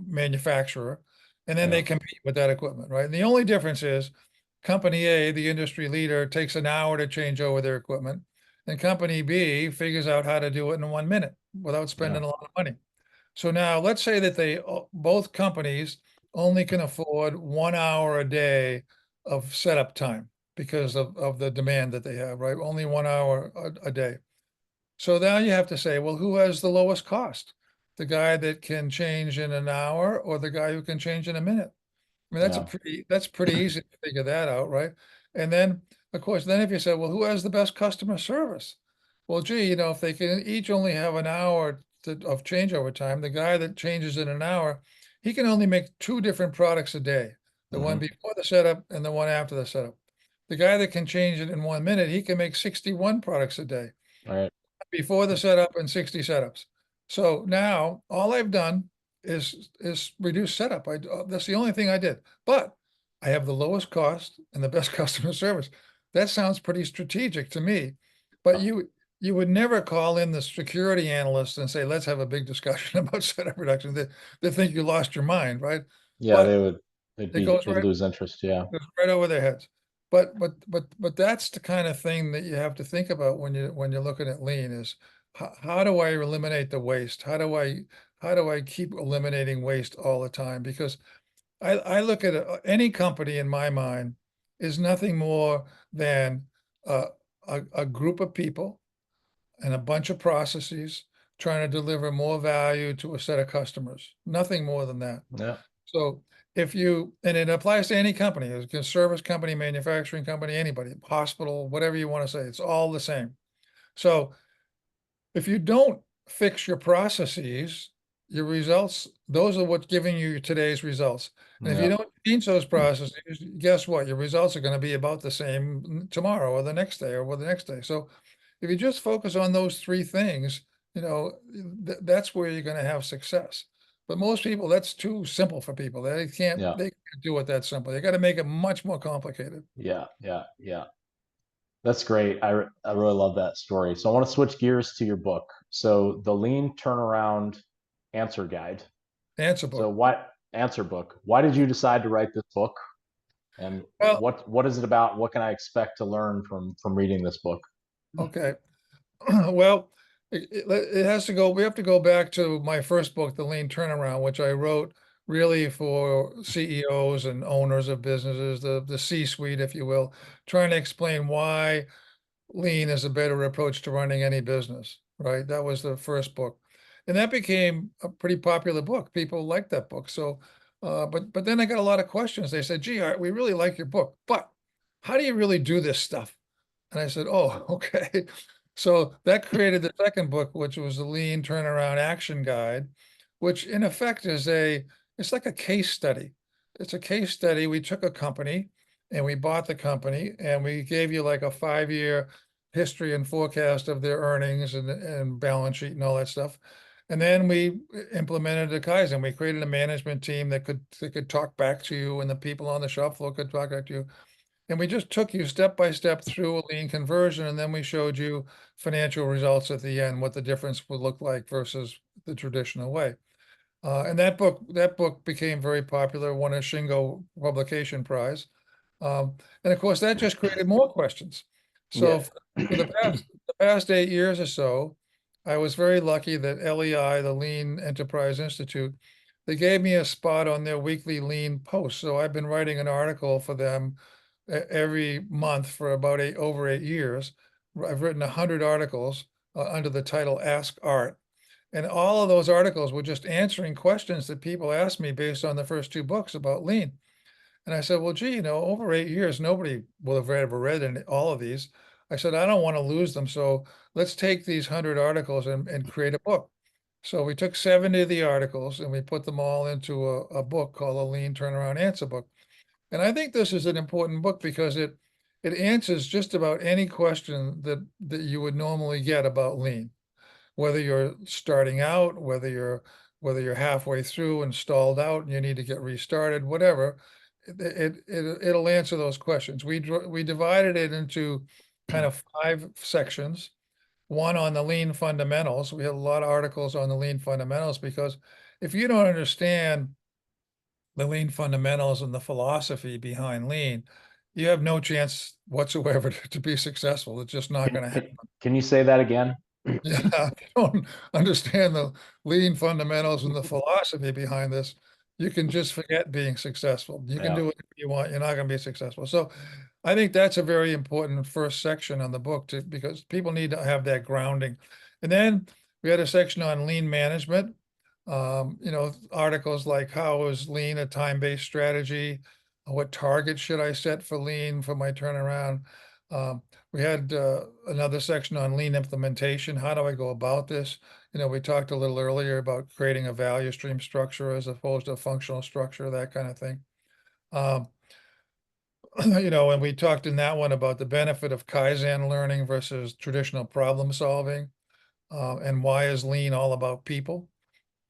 manufacturer, and then Yeah. they compete with that equipment, right? And the only difference is company A, the industry leader, takes an hour to change over their equipment, and company B figures out how to do it in 1 minute without Yeah. spending a lot of money. So now let's say that both companies only can afford 1 hour a day of setup time because of the demand that they have, right? Only 1 hour a day. So now you have to say, well, who has the lowest cost? The guy that can change in an hour or the guy who can change in a minute? I mean, Yeah. that's pretty easy to figure that out, right? And then, of course, then if you say, well, who has the best customer service? Well, gee, if they can each only have an hour of changeover time, the guy that changes in an hour, he can only make two different products a day, the one Hmm. before the setup and the one after the setup. The guy that can change it in 1 minute, he can make 61 products a day All right. before the setup and 60 setups. So now all I've done is reduce setup. That's the only thing I did. But I have the lowest cost and the best customer service. That sounds pretty strategic to me. But you would never call in the security analyst and say, let's have a big discussion about setup reduction. They think you lost your mind, right? Yeah, But it goes they'd right lose interest. Yeah. goes right over their heads. But that's the kind of thing that you have to think about when you're looking at lean is how do I eliminate the waste? How do I keep eliminating waste all the time? Because I look at any company in my mind is nothing more than uh, a group of people and a bunch of processes trying to deliver more value to a set of customers. Nothing more than that. Yeah. So and it applies to any company, a service company, manufacturing company, anybody, hospital, whatever you want to say, it's all the same. So if you don't fix your processes, your results, those are what's giving you today's results. And if you Yeah. don't change those processes, guess what? Your results are going to be about the same tomorrow or the next day or the next day. So if you just focus on those three things, that's where you're going to have success. But most people, that's too simple for people. Yeah. They can't do it that simple. They got to make it much more complicated. Yeah. Yeah. Yeah. That's great. I really love that story. So I want to switch gears to your book. So the Lean Turnaround Answer Guide. Answer So book. what answer book? Why did you decide to write this book? And Well, what is it about? What can I expect to learn from reading this book? okay. Well, it has to go, we have to go back to my first book, The Lean Turnaround, which I wrote really for CEOs and owners of businesses, the C-suite, if you will, trying to explain why lean is a better approach to running any business, right? That was the first book. And that became a pretty popular book. People liked that book. So, but then I got a lot of questions. They said, gee, we really like your book, but how do you really do this stuff? And I said, oh, okay. So that created the second book, which was the Lean Turnaround Action Guide, which in effect it's like a case study. It's a case study. We took a company and we bought the company and we gave you like a 5-year history and forecast of their earnings and balance sheet and all that stuff. And then we implemented a Kaizen. We created a management team that could talk back to you and the people on the shop floor could talk back to you. And we just took you step by step through a lean conversion, and then we showed you financial results at the end, what the difference would look like versus the traditional way. And that book became very popular, won a Shingo Publication Prize. And of course, that just created more questions. Yeah. So for the past 8 years or so, I was very lucky that LEI, the Lean Enterprise Institute, they gave me a spot on their weekly lean post. So I've been writing an article for them every month for about over 8 years. I've written 100 articles under the title Ask Art. And all of those articles were just answering questions that people asked me based on the first two books about lean. And I said, well, gee, over 8 years, nobody will have ever read all of these. I said, I don't want to lose them. So let's take these 100 articles and create a book. So we took 70 of the articles and we put them all into a book called a Lean Turnaround Answer Book. And I think this is an important book because it answers just about any question that you would normally get about lean, whether you're starting out, whether you're halfway through and stalled out and you need to get restarted, whatever. It'll answer those questions. We divided it into kind of 5 sections. One on the lean fundamentals. We have a lot of articles on the lean fundamentals because if you don't understand the lean fundamentals and the philosophy behind lean, you have no chance whatsoever to be successful. It's just not Can, going to can, happen. can you say that again? Yeah, if you don't understand the lean fundamentals and the philosophy behind this, you can just forget being successful. You can Yeah. do whatever you want, you're not going to be successful. So I think that's a very important first section on the book because people need to have that grounding. And then we had a section on lean management. Articles like how is lean a time-based strategy? What targets should I set for lean for my turnaround? We had another section on lean implementation. How do I go about this? We talked a little earlier about creating a value stream structure as opposed to a functional structure, that kind of thing. Um, and we talked in that one about the benefit of Kaizen learning versus traditional problem solving, and why is lean all about people,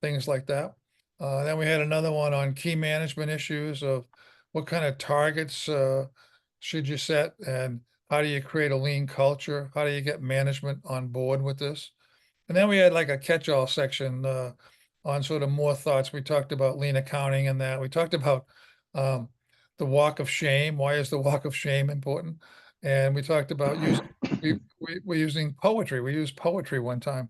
things like that. Then we had another one on key management issues of what kind of targets should you set and how do you create a lean culture? How do you get management on board with this? And then we had like a catch-all section on sort of more thoughts. We talked about lean accounting and that. We talked about um, the walk of shame. Why is the walk of shame important? And we talked about we're using poetry. We used poetry one time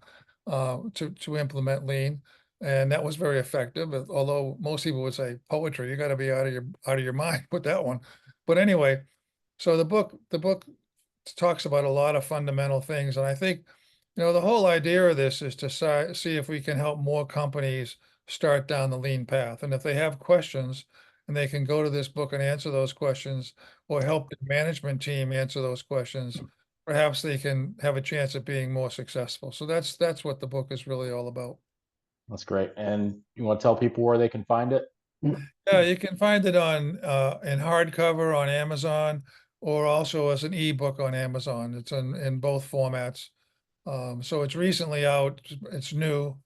to implement lean, and that was very effective. Although most people would say poetry, you got to be out of your mind with that one. But anyway, so the book talks about a lot of fundamental things, and I think the whole idea of this is to see if we can help more companies start down the lean path. And if they have questions and they can go to this book and answer those questions or help the management team answer those questions, perhaps they can have a chance at being more successful. So that's what the book is really all about. That's great. And you want to tell people where they can find it? Yeah, you can find it on in hardcover on Amazon or also as an ebook on Amazon. It's in both formats. So it's recently out, it's new.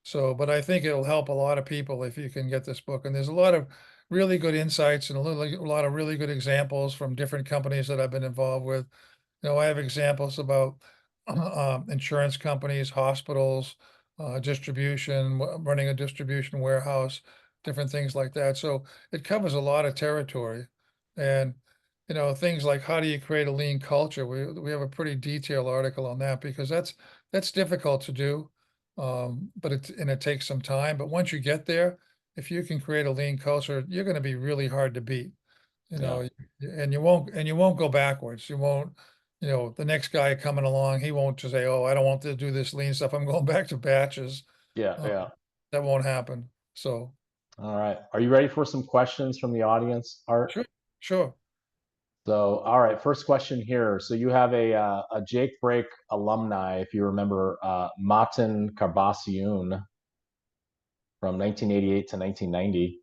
So, but I think it'll help a lot of people if you can get this book. And there's a lot of really good insights and a lot of really good examples from different companies that I've been involved with. I have examples about insurance companies, hospitals, distribution, running a distribution warehouse, different things like that. So it covers a lot of territory. And, things like how do you create a lean culture? We have a pretty detailed article on that because that's difficult to do. But it takes some time. But once you get there, if you can create a lean culture, you're going to be really hard to beat. you Yeah. know, and you won't go backwards. You won't, the next guy coming along, he won't just say, "Oh, I don't want to do this lean stuff. I'm going back to batches." Yeah. Uh, Yeah. that won't happen. So, All right. Are you ready for some questions from the audience, Art? sure, sure. So, all right, first question here. So you have a Jake Break alumni, if you remember, Matan Carbassiun from 1988 to 1990.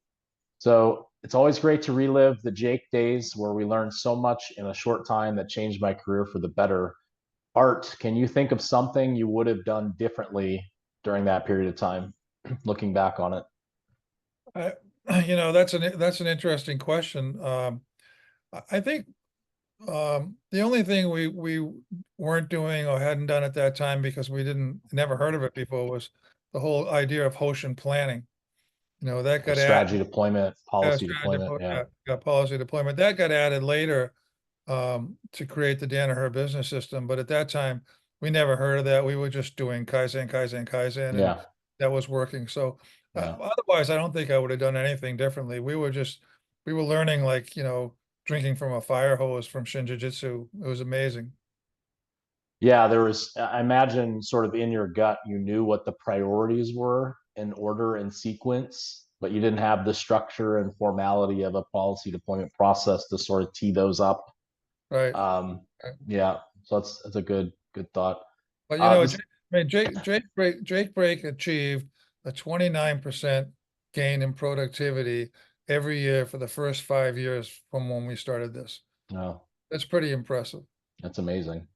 So it's always great to relive the Jake days where we learned so much in a short time that changed my career for the better. Art, can you think of something you would have done differently during that period of time, looking back on it? I, that's an interesting question. I think the only thing we weren't doing or hadn't done at that time because we didn't never heard of it before was the whole idea of Hoshin planning. That Like got strategy added. deployment, Yeah, policy strategy deployment. Yeah. got policy deployment. That got added later to create the Danaher business system. But at that time, we never heard of that. We were just doing Kaizen, Kaizen, Kaizen, and Yeah. that was working. So Yeah. otherwise, I don't think I would have done anything differently. We were learning like, drinking from a fire hose from Shingijutsu. It was amazing. Yeah, there was, I imagine, sort of in your gut, you knew what the priorities were in order and sequence. but you didn't have the structure and formality of a policy deployment process to sort of tee those up. Right. Um, Right. yeah, so that's a good thought. But This Jake Brake achieved a 29% gain in productivity every year for the first 5 years from when we started this. no, That's pretty impressive. that's amazing.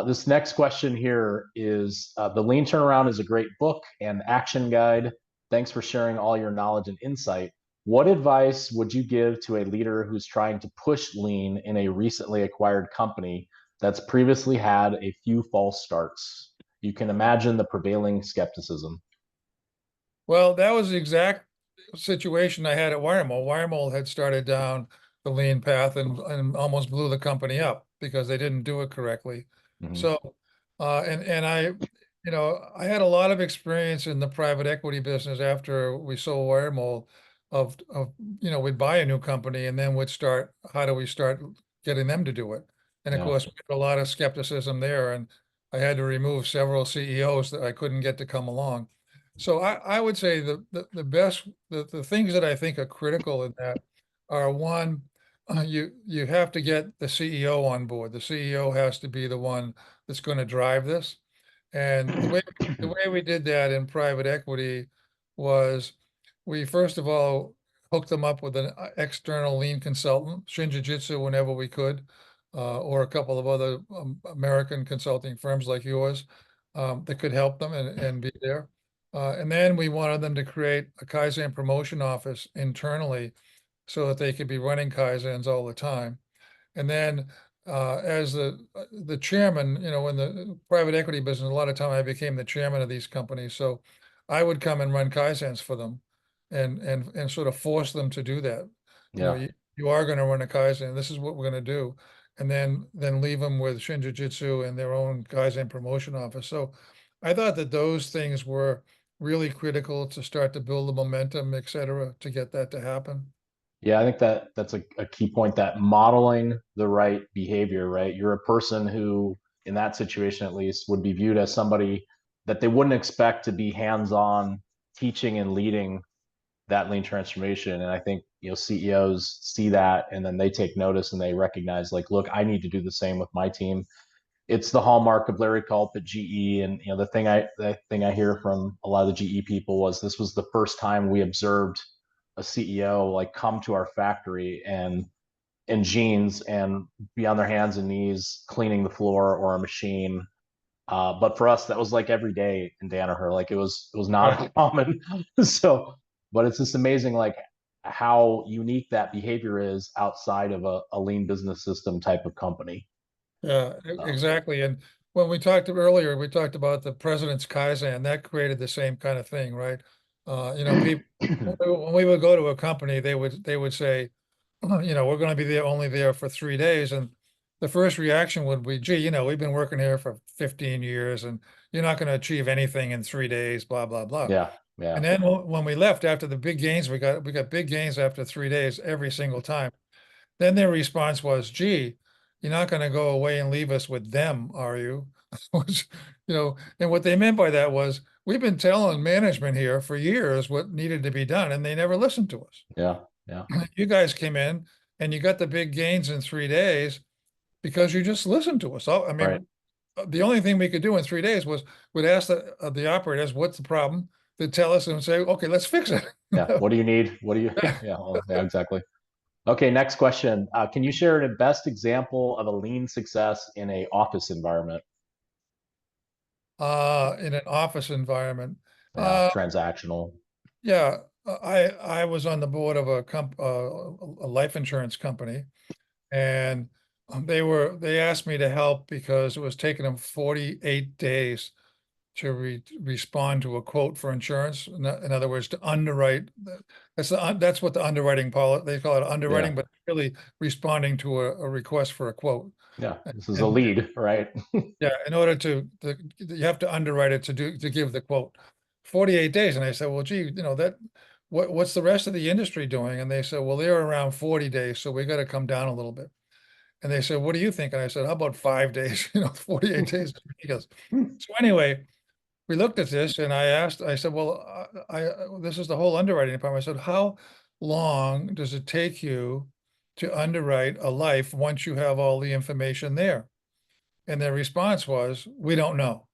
This next question here is The Lean Turnaround is a great book and action guide. Thanks for sharing all your knowledge and insight. What advice would you give to a leader who's trying to push lean in a recently acquired company that's previously had a few false starts? You can imagine the prevailing skepticism. Well, that was the exact situation I had at Wiremold. Wiremold had started down the lean path and almost blew the company up because they didn't do it correctly. Mhm. So, and I had a lot of experience in the private equity business after we sold Wiremold we'd buy a new company and then how do we start getting them to do it? And of Yeah. course, we had a lot of skepticism there, and I had to remove several CEOs that I couldn't get to come along. So I would say the things that I think are critical in that are one, you have to get the CEO on board. The CEO has to be the one that's going to drive this. And the way we did that in private equity was we first of all hooked them up with an external lean consultant, Shingijutsu, whenever we could, or a couple of other American consulting firms like yours that could help them and be there. And then we wanted them to create a Kaizen promotion office internally so that they could be running Kaizens all the time. And then as the chairman, in the private equity business, a lot of time I became the chairman of these companies. So I would come and run Kaizens for them and sort of force them to do that. Yeah. You are going to run a Kaizen. This is what we're going to do. And then leave them with Shinjitsu and their own Kaizen promotion office. So I thought that those things were really critical to start to build the momentum, et cetera, to get that to happen. Yeah, I think that's a key point, that modeling the right behavior, right? You're a person who, in that situation at least, would be viewed as somebody that they wouldn't expect to be hands-on teaching and leading that lean transformation. And I think, CEOs see that and then they take notice and they recognize, like, look, I need to do the same with my team. It's the hallmark of Larry Culp at GE. And the thing I hear from a lot of the GE people was this was the first time we observed a CEO like come to our factory and in jeans and be on their hands and knees cleaning the floor or a machine. But for us, that was like every day in Danaher. Like it was not common. So, but it's just amazing, like how unique that behavior is outside of a lean business system type of company. Yeah, Um, exactly. And when we talked earlier, we talked about the president's Kaizen. That created the same kind of thing, right? People when we would go to a company, they would say, we're going to be only there for 3 days, and the first reaction would be, gee, we've been working here for 15 years, and you're not going to achieve anything in 3 days, blah blah blah. yeah, yeah, And then when we left after the big gains, we got big gains after 3 days every single time. Then their response was, gee, you're not going to go away and leave us with them, are you? Which, and what they meant by that was, we've been telling management here for years what needed to be done, and they never listened to us. yeah, yeah, You guys came in and you got the big gains in 3 days because you just listened to us. I right. mean, the only thing we could do in 3 days was would ask the operators, what's the problem? They'd tell us and say, okay, let's fix it. Yeah. What do you need? What do you? Yeah, well, yeah, exactly. Okay, next question. Can you share the best example of a lean success in a office environment? In an office environment. Yeah, Uh, transactional. yeah, I was on the board of a life insurance company, and they asked me to help because it was taking them 48 days to respond to a quote for insurance. In other words, to underwrite. That's what the underwriting policy, they call it Yeah, underwriting, but really responding to a request for a quote. yeah. This is a And lead, right? yeah, in order you have to underwrite it to give the quote. 48 days. And I said, well, gee, what's the rest of the industry doing? And they said, well, they're around 40 days, so we got to come down a little bit. And they said, what do you think? And I said, how about 5 days? 48 days is ridiculous. So anyway, we looked at this and I said, well, this is the whole underwriting department. I said, how long does it take you to underwrite a life once you have all the information there? And their response was, we don't know.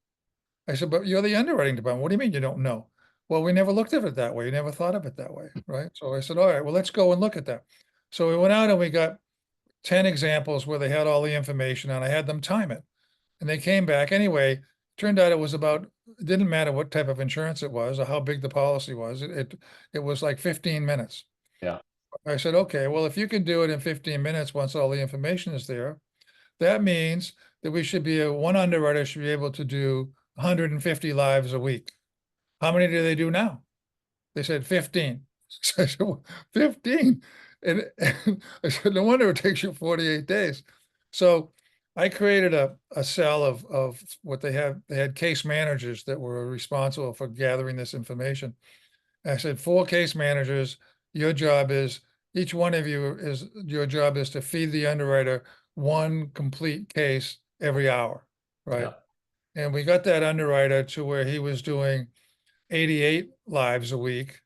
I said, but you're the underwriting department. What do you mean you don't know? Well, we never looked at it that way. We never thought of it that way, right? So I said, all right, well, let's go and look at that. So we went out and we got 10 examples where they had all the information and I had them time it. And they came back anyway. Turned out it was about, it didn't matter what type of insurance it was or how big the policy was. It was like 15 minutes. Yeah. I said, okay, well, if you can do it in 15 minutes, once all the information is there, that means that one underwriter should be able to do 150 lives a week. How many do they do now? They said 15. So I said, well, 15. And I said, no wonder it takes you 48 days. So I created a cell of what they have. They had case managers that were responsible for gathering this information. I said, 4 case managers, your job is, each one of you your job is to feed the underwriter one complete case every hour, right? Yeah. And we got that underwriter to where he was doing 88 lives a week.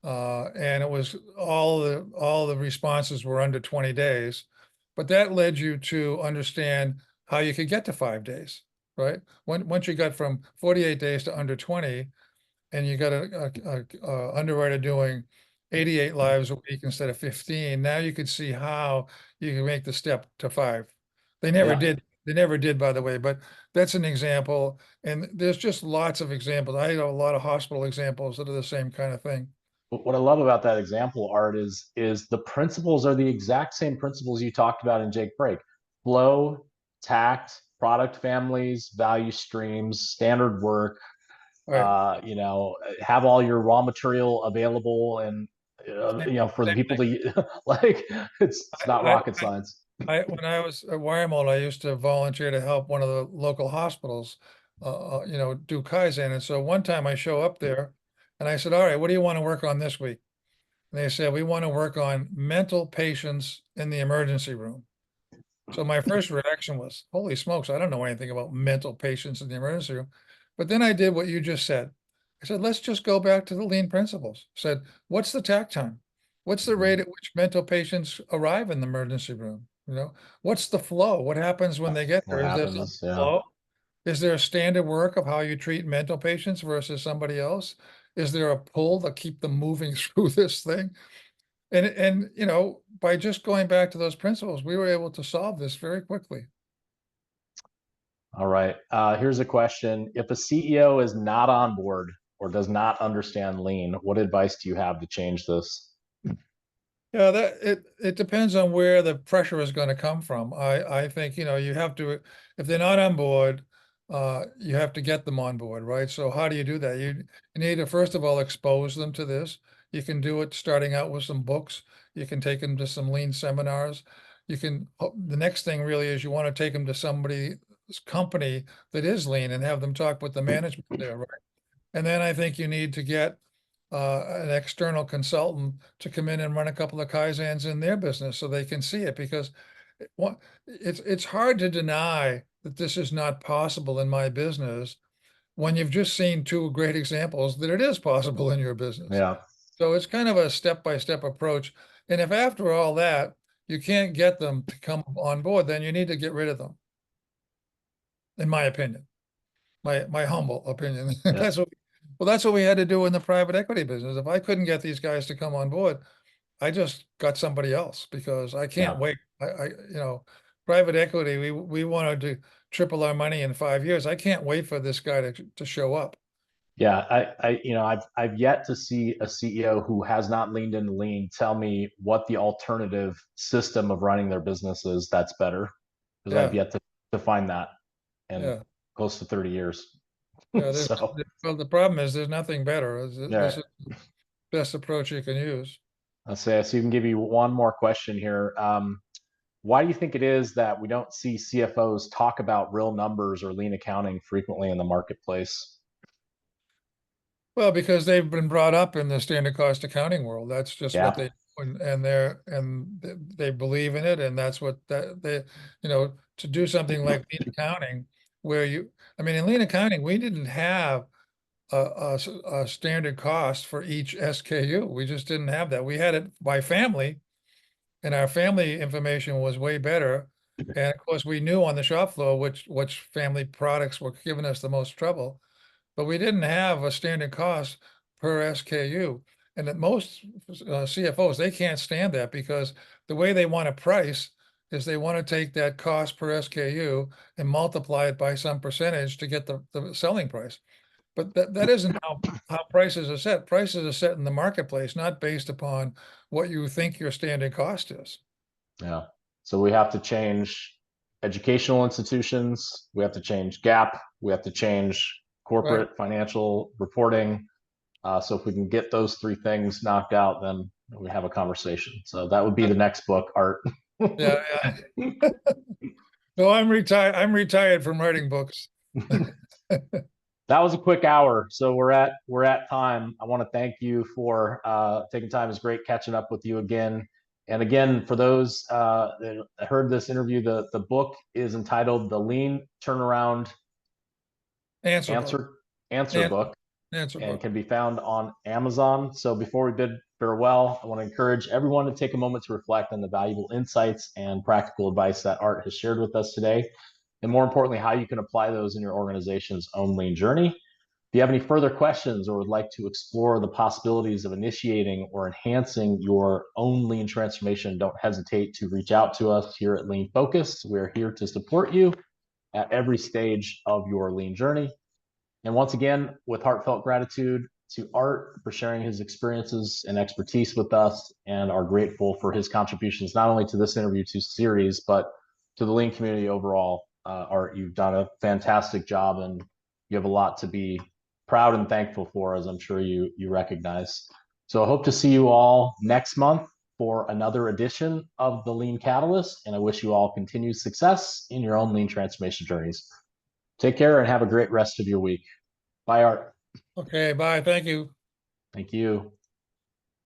And it was all the responses were under 20 days. But that led you to understand how you could get to 5 days, right? Once you got from 48 days to under 20, and you got a underwriter doing 88 lives a week instead of 15, now you could see how you can make the step to 5. They never Yeah. did. They never did, by the way, but that's an example. And there's just lots of examples. I know a lot of hospital examples that are the same kind of thing. What I love about that example, Art, is the principles are the exact same principles you talked about in Jake Break. Flow, tact, product families, value streams, standard work, Right. have all your raw material available, and for the Same people thing. to like, it's not I, rocket science. when I was at Wiremold, I used to volunteer to help one of the local hospitals, do Kaizen. And so one time I show up there and I said, all right, what do you want to work on this week? And they said, we want to work on mental patients in the emergency room. So my first reaction was, holy smokes, I don't know anything about mental patients in the emergency room. But then I did what you just said. I said, let's just go back to the lean principles. I said, what's the tack time? What's the rate at which mental patients arrive in the emergency room? What's the flow? What happens when they get What there? Is there some happens? Yeah. flow? Is there a standard work of how you treat mental patients versus somebody else? Is there a pull to keep them moving through this thing? And by just going back to those principles, we were able to solve this very quickly. All right. Here's a question. If a CEO is not on board or does not understand lean, what advice do you have to change this? Yeah, it depends on where the pressure is going to come from. I think, you have to, if they're not on board, you have to get them on board, right? So how do you do that? You need to, first of all, expose them to this. You can do it starting out with some books. You can take them to some lean seminars. The next thing really is you want to take them to somebody's company that is lean and have them talk with the management there, right? And then I think you need to get an external consultant to come in and run a couple of Kaizens in their business so they can see it, because it's hard to deny that this is not possible in my business when you've just seen 2 great examples that it is possible in your business. Yeah. So it's kind of a step-by-step approach. And if after all that, you can't get them to come on board, then you need to get rid of them, in my opinion, my humble opinion. Yeah. That's what we had to do in the private equity business. If I couldn't get these guys to come on board, I just got somebody else, because I can't Yeah. wait. Private equity, we wanted to triple our money in 5 years. I can't wait for this guy to show up. Yeah, I've yet to see a CEO who has not leaned into lean tell me what the alternative system of running their business is that's better, because I've Yeah, yet to find that in yeah, close to 30 years. yeah. So Well, the problem is there's nothing better. This yeah, is the best approach you can use. let's say so. You can give you one more question here. Why do you think it is that we don't see CFOs talk about real numbers or lean accounting frequently in the marketplace? Well, because they've been brought up in the standard cost accounting world. That's just what Yeah, they do, they believe in it, and that's what to do something like lean accounting, where in lean accounting, we didn't have a standard cost for each SKU. We just didn't have that. We had it by family, and our family information was way better. And of course, we knew on the shop floor which family products were giving us the most trouble, but we didn't have a standard cost per SKU. And that most CFOs, they can't stand that, because the way they want to price is they want to take that cost per SKU and multiply it by some percentage to get the selling price. But that isn't how prices are set. Prices are set in the marketplace, not based upon what you think your standard cost is. Yeah. So we have to change educational institutions. We have to change GAAP. We have to change corporate financial reporting. So if we can get those three things knocked out, then we have a conversation. So that would be the next book, Art. Yeah, yeah. No, I'm retired from writing books. That was a quick hour, so we're at time. I want to thank you for taking time. It's great catching up with you again. And again, for those that heard this interview, the book is entitled "The Lean Turnaround Answer Book," and book. can be found on Amazon. So before we bid farewell, I want to encourage everyone to take a moment to reflect on the valuable insights and practical advice that Art has shared with us today, and more importantly, how you can apply those in your organization's own lean journey. If you have any further questions or would like to explore the possibilities of initiating or enhancing your own lean transformation, don't hesitate to reach out to us here at Lean Focused. We're here to support you at every stage of your lean journey. And once again, with heartfelt gratitude to Art for sharing his experiences and expertise with us, and are grateful for his contributions, not only to this interview series, but to the lean community overall. Art, you've done a fantastic job, and you have a lot to be proud and thankful for, as I'm sure you recognize. So I hope to see you all next month for another edition of the Lean Catalyst, and I wish you all continued success in your own lean transformation journeys. Take care and have a great rest of your week. Bye, Art. Okay, bye. Thank you. Thank you.